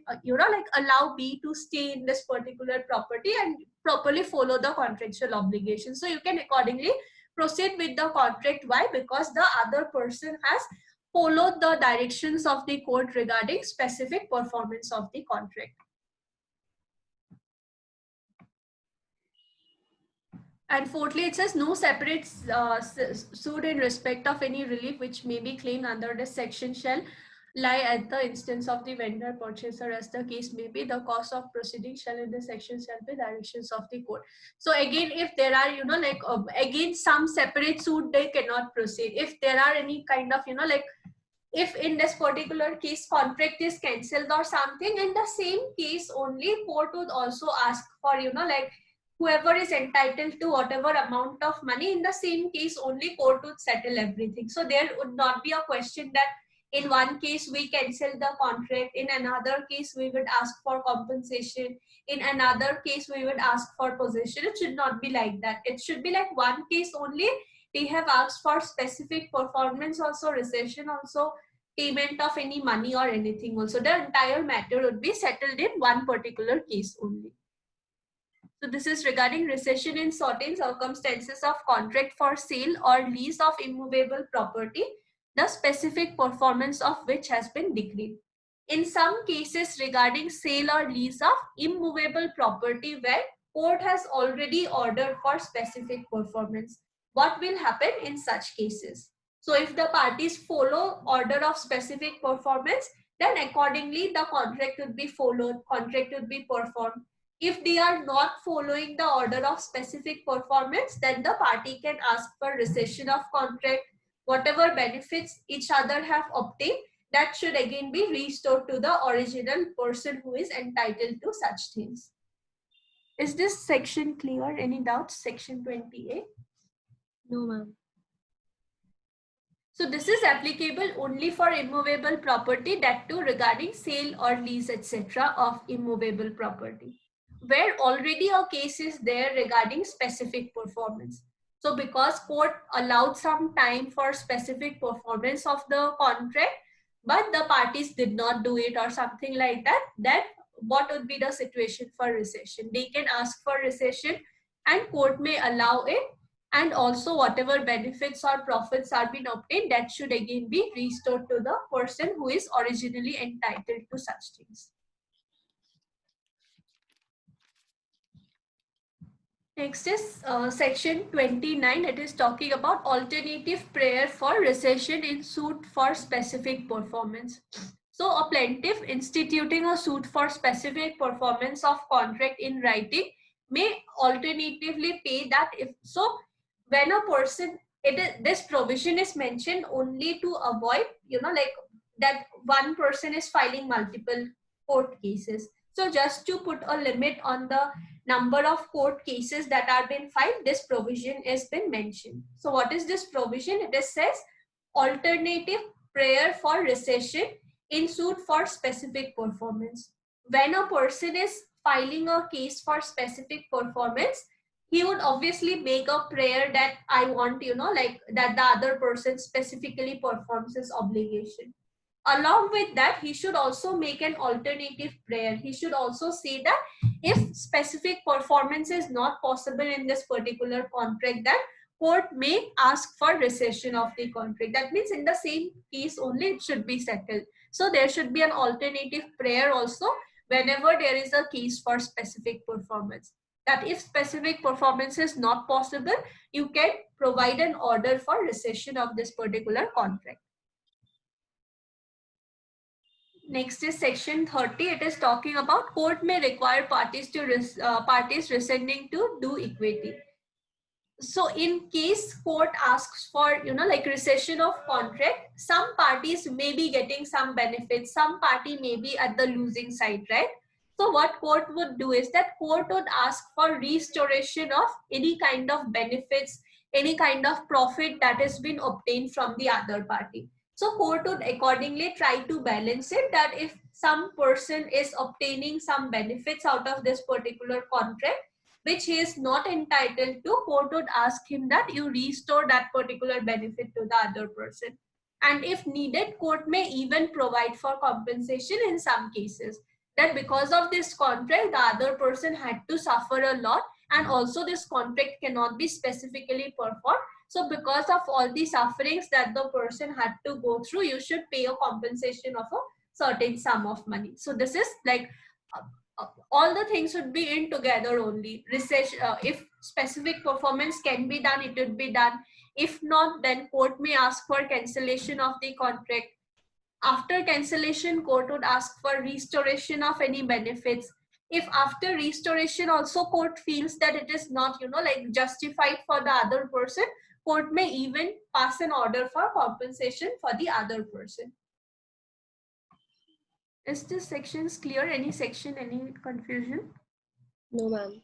allow B to stay in this particular property and properly follow the contractual obligations. So you can accordingly proceed with the contract. Why? Because the other person has followed the directions of the court regarding specific performance of the contract. And fourthly, it says no separate suit in respect of any relief which may be claimed under this section shall lie at the instance of the vendor purchaser, as the case may be. The cost of proceeding shall in this section shall be directions of the court. So again, if there are, again, some separate suit, they cannot proceed. If there are any kind of, if in this particular case contract is cancelled or something, in the same case only court would also ask for, whoever is entitled to whatever amount of money, in the same case only court would settle everything. So there would not be a question that in one case we cancel the contract, in another case we would ask for compensation, in another case we would ask for possession. It should not be like that. It should be like one case only. They have asked for specific performance also, rescission also, payment of any money or anything also. The entire matter would be settled in one particular case only. So this is regarding rescission in certain circumstances of contract for sale or lease of immovable property, the specific performance of which has been decreed. In some cases regarding sale or lease of immovable property where court has already ordered for specific performance, what will happen in such cases? So if the parties follow order of specific performance, then accordingly the contract would be followed, contract would be performed. If they are not following the order of specific performance, then the party can ask for rescission of contract. Whatever benefits each other have obtained, that should again be restored to the original person who is entitled to such things. Is this section clear? Any doubts? Section 28?
No, ma'am.
So this is applicable only for immovable property, that too regarding sale or lease, etc. of immovable property, where already a case is there regarding specific performance. So because court allowed some time for specific performance of the contract, but the parties did not do it or something like that, then what would be the situation for rescission? They can ask for rescission and court may allow it, and also whatever benefits or profits are being obtained, that should again be restored to the person who is originally entitled to such things. Next is section 29. It is talking about alternative prayer for rescission in suit for specific performance. So a plaintiff instituting a suit for specific performance of contract in writing may alternatively pay that. If so, when a person, this provision is mentioned only to avoid, that one person is filing multiple court cases. So just to put a limit on the number of court cases that are being filed, this provision has been mentioned. So what is this provision? It says alternative prayer for rescission in suit for specific performance. When a person is filing a case for specific performance, he would obviously make a prayer that I want, that the other person specifically performs his obligation. Along with that, he should also make an alternative prayer. He should also say that if specific performance is not possible in this particular contract, then court may ask for rescission of the contract. That means in the same case only it should be settled. So there should be an alternative prayer also whenever there is a case for specific performance. That if specific performance is not possible, you can provide an order for rescission of this particular contract. Next is section 30. It is talking about court may require parties parties rescinding to do equity. So in case court asks for, like rescission of contract, some parties may be getting some benefits, some party may be at the losing side, right? So what court would do is that court would ask for restoration of any kind of benefits, any kind of profit that has been obtained from the other party. So court would accordingly try to balance it, that if some person is obtaining some benefits out of this particular contract which he is not entitled to, court would ask him that you restore that particular benefit to the other person. And if needed, court may even provide for compensation in some cases, that because of this contract the other person had to suffer a lot, and also this contract cannot be specifically performed. So because of all the sufferings that the person had to go through, you should pay a compensation of a certain sum of money. So this is like all the things should be in together only. If specific performance can be done, it would be done. If not, then court may ask for cancellation of the contract. After cancellation, court would ask for restoration of any benefits. If after restoration also court feels that it is not, like justified for the other person, court may even pass an order for compensation for the other person. Is this section clear? Any section, any confusion?
No, ma'am.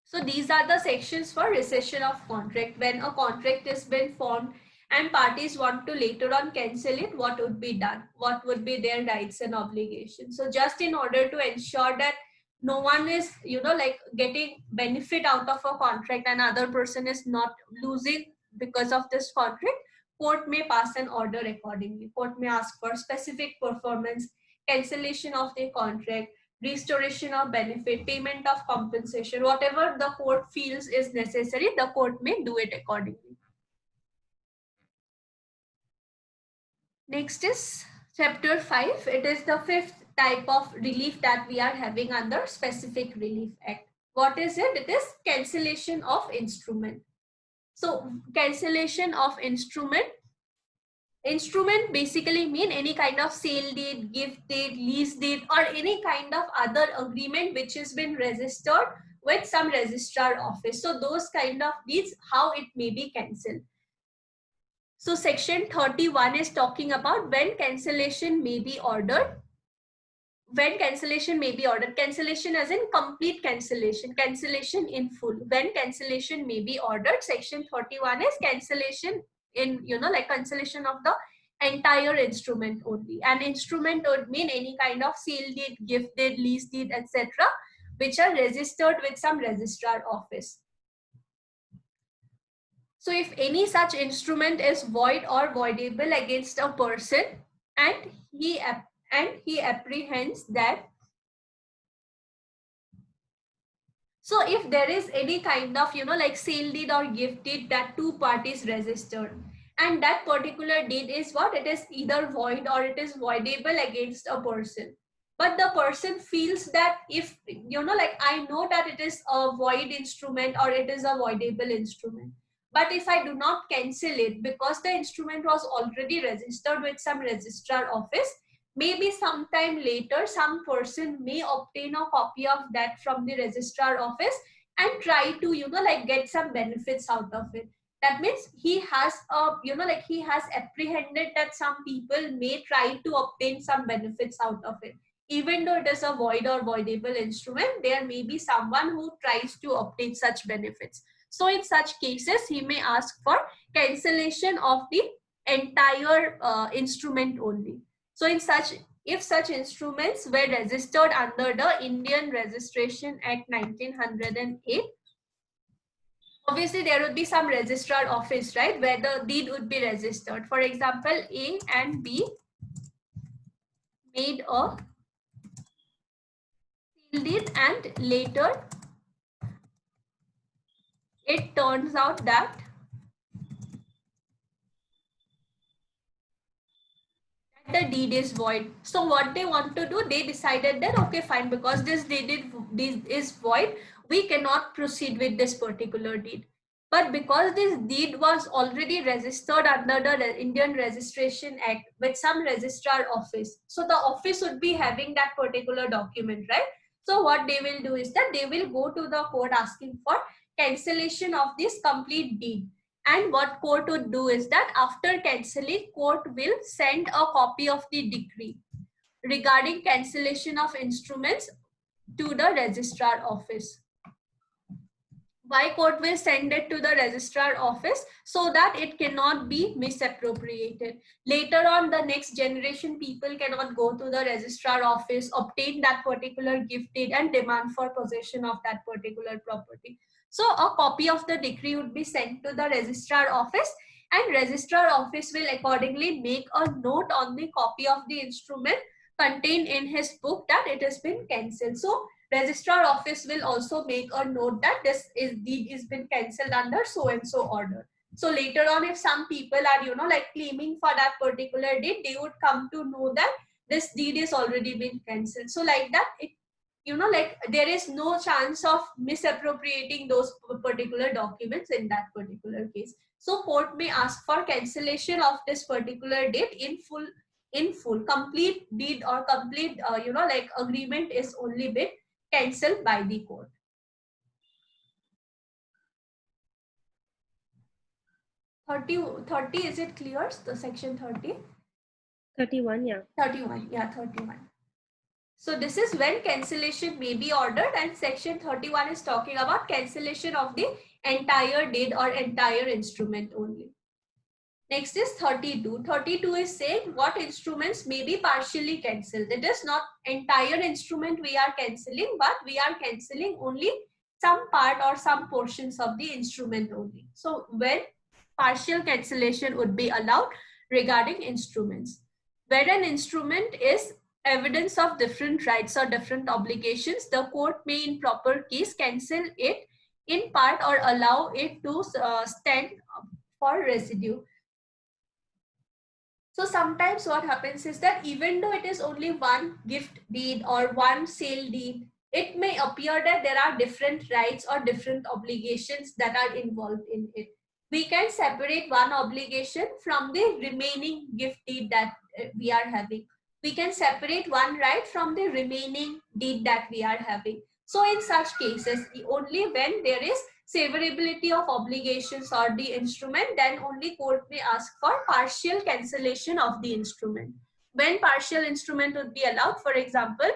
So these are the sections for rescission of contract. When a contract has been formed and parties want to later on cancel it, what would be done? What would be their rights and obligations? So just in order to ensure that no one is, like getting benefit out of a contract and other person is not losing because of this contract, court may pass an order accordingly. Court may ask for specific performance, cancellation of the contract, restoration of benefit, payment of compensation, whatever the court feels is necessary, the court may do it accordingly. Next is chapter 5. It is the fifth type of relief that we are having under Specific Relief Act. What is it? It is cancellation of instrument. So cancellation of instrument. Instrument basically mean any kind of sale deed, gift deed, lease deed, or any kind of other agreement which has been registered with some registrar office. So those kind of deeds, how it may be cancelled. So section 31 is talking about when cancellation may be ordered. When cancellation may be ordered. Cancellation as in complete cancellation. Cancellation in full. When cancellation may be ordered. Section 31 is cancellation in, like cancellation of the entire instrument only. An instrument would mean any kind of sale deed, gift deed, lease deed, etc., which are registered with some registrar office. So if any such instrument is void or voidable against a person and he apprehends that, so if there is any kind of, like sale deed or gift deed that two parties registered, and that particular deed is what? It is either void or it is voidable against a person. But the person feels that if, like I know that it is a void instrument or it is a voidable instrument. But if I do not cancel it because the instrument was already registered with some registrar office, maybe sometime later some person may obtain a copy of that from the registrar office and try to, like get some benefits out of it. That means he has like he has apprehended that some people may try to obtain some benefits out of it. Even though it is a void or voidable instrument, there may be someone who tries to obtain such benefits. So in such cases, he may ask for cancellation of the entire instrument only. So if such instruments were registered under the Indian Registration Act 1908, obviously there would be some registrar office, right, where the deed would be registered. For example, A and B made a sale deed and later it turns out that the deed is void. So what they want to do, they decided that okay fine, because this deed is void, we cannot proceed with this particular deed. But because this deed was already registered under the Indian Registration Act with some registrar office, so the office would be having that particular document, right? So what they will do is that they will go to the court asking for cancellation of this complete deed. And what court would do is that after cancelling, court will send a copy of the decree regarding cancellation of instruments to the registrar office. Why court will send it to the registrar office? So that it cannot be misappropriated. Later on, the next generation people cannot go to the registrar office, obtain that particular gift deed and demand for possession of that particular property. So a copy of the decree would be sent to the registrar office, and registrar office will accordingly make a note on the copy of the instrument contained in his book that it has been cancelled. So registrar office will also make a note that this deed is been cancelled under so and so order. So later on, if some people are like claiming for that particular deed, they would come to know that this deed is already been cancelled. So like that, it like there is no chance of misappropriating those particular documents in that particular case. So court may ask for cancellation of this particular deed in full. Complete deed or complete like agreement is only been cancelled by the court. 30, is it clear? The section 30?
31, yeah.
31, yeah, 31. So this is when cancellation may be ordered, and section 31 is talking about cancellation of the entire deed or entire instrument only. Next is 32. 32 is saying what instruments may be partially cancelled. It is not entire instrument we are cancelling, but we are cancelling only some part or some portions of the instrument only. So when partial cancellation would be allowed regarding instruments. Where an instrument is evidence of different rights or different obligations, the court may in proper case cancel it in part or allow it to stand for residue. So sometimes what happens is that even though it is only one gift deed or one sale deed, it may appear that there are different rights or different obligations that are involved in it. We can separate one obligation from the remaining gift deed that we are having. We can separate one right from the remaining deed that we are having. So in such cases, only when there is severability of obligations or the instrument, then only court may ask for partial cancellation of the instrument. When partial instrument would be allowed, for example,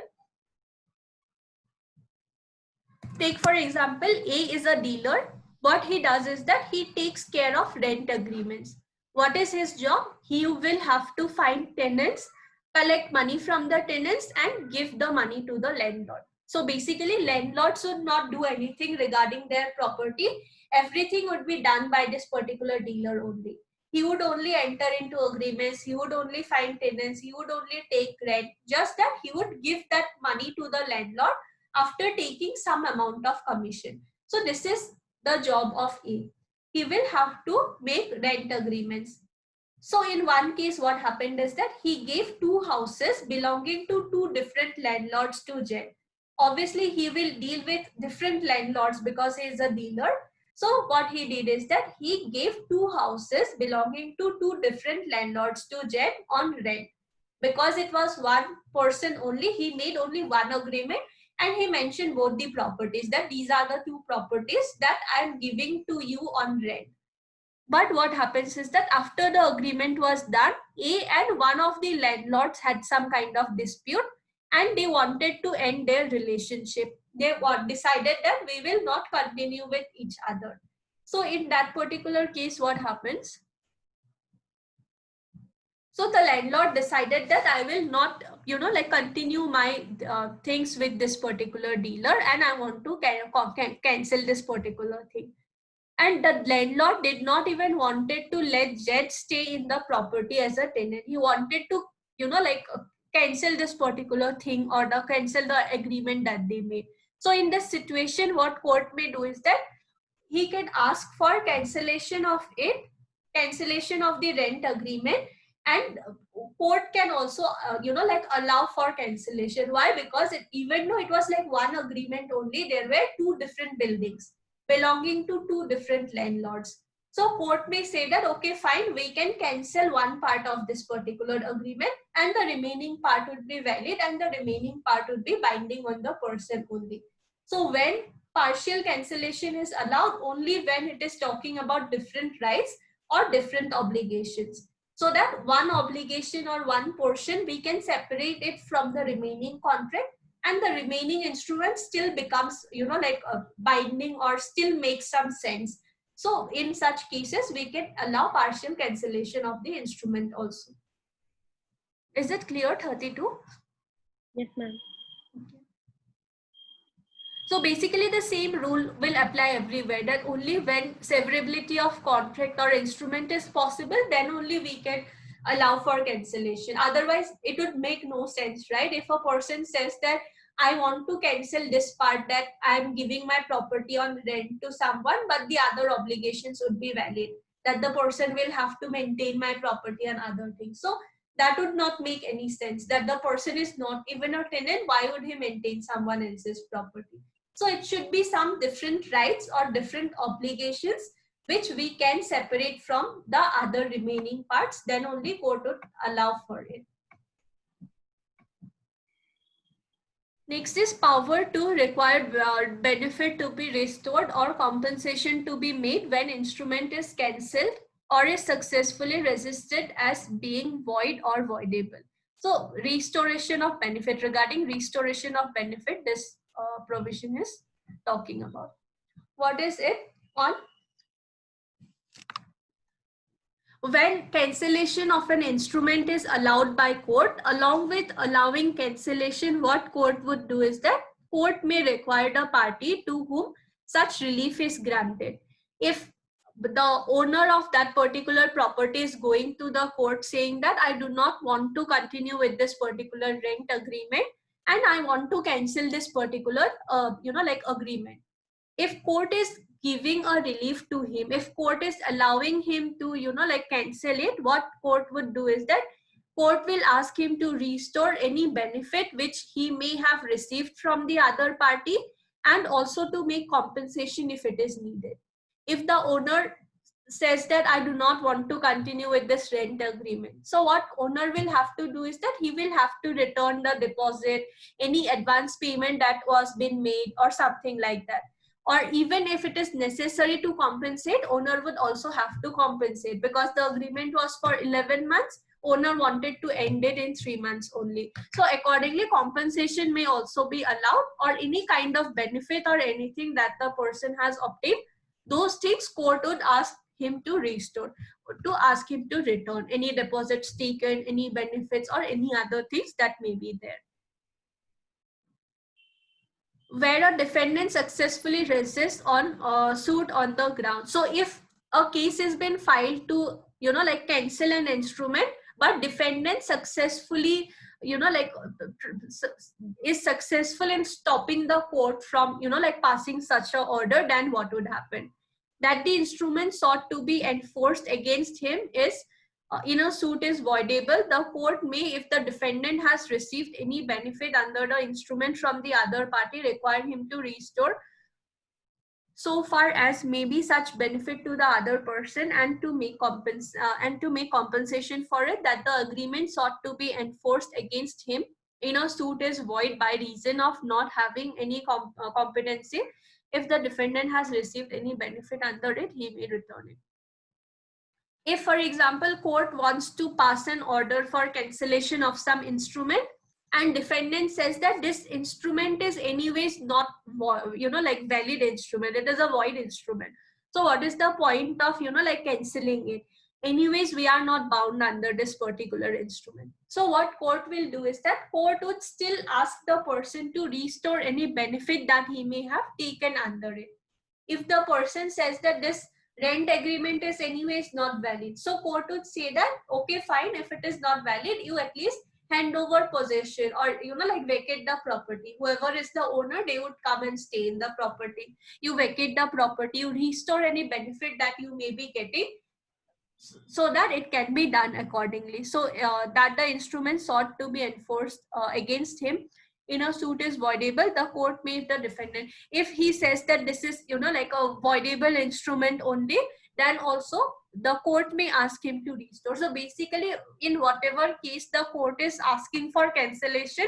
take for example, A is a dealer. What he does is that he takes care of rent agreements. What is his job? He will have to find tenants, collect money from the tenants and give the money to the landlord. So basically landlords would not do anything regarding their property. Everything would be done by this particular dealer only. He would only enter into agreements. He would only find tenants. He would only take rent. Just that he would give that money to the landlord after taking some amount of commission. So this is the job of A. He will have to make rent agreements. So in one case, what happened is that he gave two houses belonging to two different landlords to Z. Obviously, he will deal with different landlords because he is a dealer. So what he did is that he gave two houses belonging to two different landlords to Z on rent. Because it was one person only, he made only one agreement and he mentioned both the properties, that these are the two properties that I am giving to you on rent. But what happens is that after the agreement was done, A and one of the landlords had some kind of dispute and they wanted to end their relationship. They decided that we will not continue with each other. So in that particular case, what happens? So the landlord decided that I will not, continue my things with this particular dealer and I want to cancel this particular thing. And the landlord did not even wanted to let Z stay in the property as a tenant. He wanted to, cancel this particular thing or cancel the agreement that they made. So in this situation, what court may do is that he can ask for cancellation of it, cancellation of the rent agreement, and court can also, allow for cancellation. Why? Because even though it was like one agreement only, there were two different buildings. belonging to two different landlords. So court may say that, okay, fine, we can cancel one part of this particular agreement and the remaining part would be valid and the remaining part would be binding on the person only. So when partial cancellation is allowed, only when it is talking about different rights or different obligations. So that one obligation or one portion, we can separate it from the remaining contract and the remaining instrument still becomes, like binding or still makes some sense. So in such cases, we can allow partial cancellation of the instrument also. Is it clear, 32?
Yes, ma'am.
Okay. So basically the same rule will apply everywhere, that only when severability of contract or instrument is possible, then only we can allow for cancellation. Otherwise, it would make no sense, right? If a person says that I want to cancel this part, that I'm giving my property on rent to someone, but the other obligations would be valid, that the person will have to maintain my property and other things. So that would not make any sense, that the person is not even a tenant. Why would he maintain someone else's property? So it should be some different rights or different obligations which we can separate from the other remaining parts, then only court would allow for it. Next is power to require benefit to be restored or compensation to be made when instrument is cancelled or is successfully resisted as being void or voidable. So restoration of benefit, regarding restoration of benefit, this provision is talking about. What is it on? When cancellation of an instrument is allowed by court, along with allowing cancellation, what court would do is that court may require the party to whom such relief is granted. If the owner of that particular property is going to the court saying that I do not want to continue with this particular rent agreement and I want to cancel this particular agreement, if court is giving a relief to him, if court is allowing him to cancel it, what court would do is that court will ask him to restore any benefit which he may have received from the other party, and also to make compensation if it is needed. If the owner says that I do not want to continue with this rent agreement, so what owner will have to do is that he will have to return the deposit, any advance payment that was been made or something like that. Or even if it is necessary to compensate, owner would also have to compensate, because the agreement was for 11 months, owner wanted to end it in 3 months only. So accordingly, compensation may also be allowed, or any kind of benefit or anything that the person has obtained, those things court would ask him to restore, to ask him to return any deposits taken, any benefits, or any other things that may be there. Where a defendant successfully resists on suit on the ground. So if a case has been filed to cancel an instrument, but defendant successfully is successful in stopping the court from passing such a order, then what would happen? That the instrument sought to be enforced against him is in a suit is voidable. The court may, if the defendant has received any benefit under the instrument from the other party, require him to restore so far as may be such benefit to the other person, and to make compensation for it, that the agreement sought to be enforced against him in a suit is void by reason of not having any competency. If the defendant has received any benefit under it, he may return it. If, for example, court wants to pass an order for cancellation of some instrument, and defendant says that this instrument is anyways not valid instrument, it is a void instrument, so what is the point of cancelling it? Anyways, we are not bound under this particular instrument. So what court will do is that court would still ask the person to restore any benefit that he may have taken under it. If the person says that this rent agreement is anyways not valid, so court would say that, okay, fine, if it is not valid, you at least hand over possession, or vacate the property. Whoever is the owner, they would come and stay in the property. You vacate the property, you restore any benefit that you may be getting, so that it can be done accordingly. So that the instrument sought to be enforced against him in a suit is voidable, the court may the defendant. If he says that this is, like a voidable instrument only, then also the court may ask him to restore. So basically, in whatever case the court is asking for cancellation,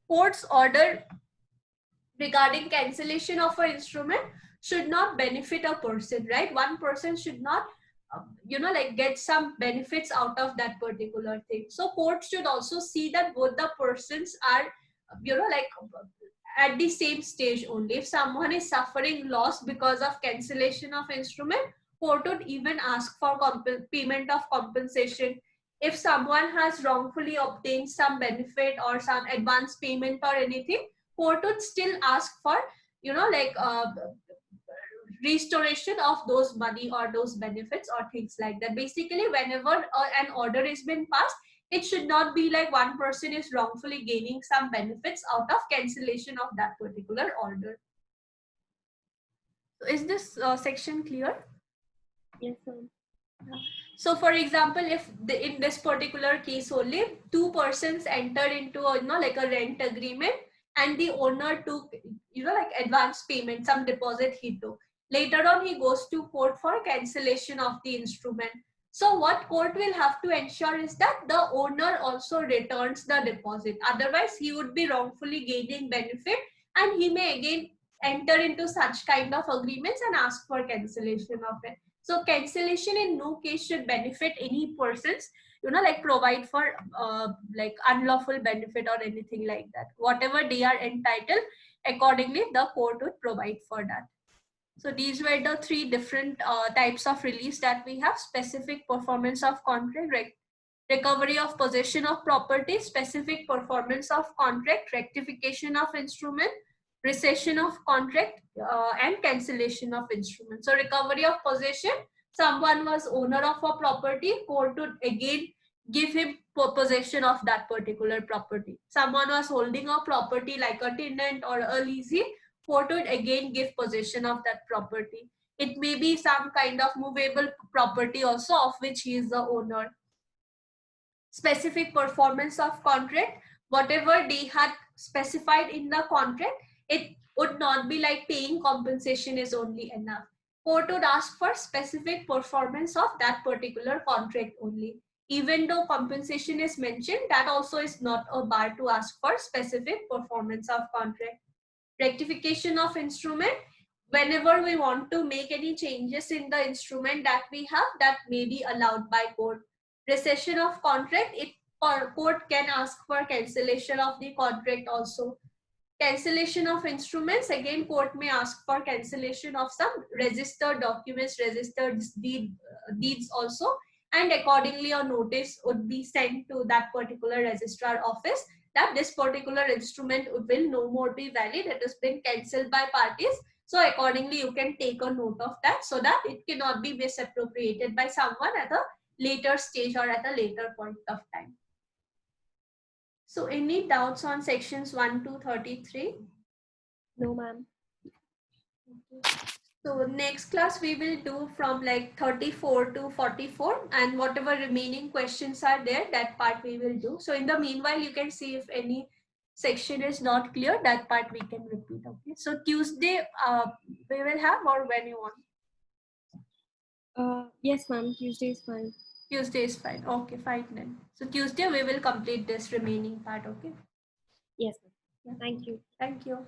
court's order regarding cancellation of an instrument should not benefit a person, right? One person should not like get some benefits out of that particular thing. So court should also see that both the persons are like at the same stage only. If someone is suffering loss because of cancellation of instrument, court would even ask for payment of compensation. If someone has wrongfully obtained some benefit or some advance payment or anything, court would still ask for like restoration of those money or those benefits or things like that. Basically, whenever an order is been passed, it should not be like one person is wrongfully gaining some benefits out of cancellation of that particular order. So is this section clear?
Yes, ma'am.
So for example, if in this particular case only two persons entered into a, like a rent agreement, and the owner took like advance payment, some deposit he took. Later on, he goes to court for cancellation of the instrument. So what court will have to ensure is that the owner also returns the deposit. Otherwise, he would be wrongfully gaining benefit, and he may again enter into such kind of agreements and ask for cancellation of it. So cancellation in no case should benefit any persons, like provide for like unlawful benefit or anything like that. Whatever they are entitled, accordingly the court would provide for that. So these were the three different types of release that we have: specific performance of contract, recovery of possession of property, specific performance of contract, rectification of instrument, rescission of contract, and cancellation of instrument. So recovery of possession, someone was owner of a property, court would again give him possession of that particular property. Someone was holding a property like a tenant or a leasee, court would again give possession of that property. It may be some kind of movable property also of which he is the owner. Specific performance of contract, whatever they had specified in the contract, it would not be like paying compensation is only enough. Court would ask for specific performance of that particular contract only. Even though compensation is mentioned, that also is not a bar to ask for specific performance of contract. Rectification of instrument, whenever we want to make any changes in the instrument that we have, that may be allowed by court. Rescission of contract, it court can ask for cancellation of the contract also. Cancellation of instruments, again court may ask for cancellation of some registered documents, registered deeds also, and accordingly a notice would be sent to that particular registrar office that this particular instrument will no more be valid, it has been cancelled by parties. So accordingly you can take a note of that, so that it cannot be misappropriated by someone at a later stage or at a later point of time. So any doubts on sections 1 to 33?
No, ma'am.
So next class we will do from like 34 to 44, and whatever remaining questions are there, that part we will do. So in the meanwhile, you can see if any section is not clear, that part we can repeat. Okay. So Tuesday we will have, or when you want?
Yes, ma'am. Tuesday is fine.
Tuesday is fine. Okay, fine then. So Tuesday we will complete this remaining part. Okay.
Yes, ma'am. Thank you.
Thank you.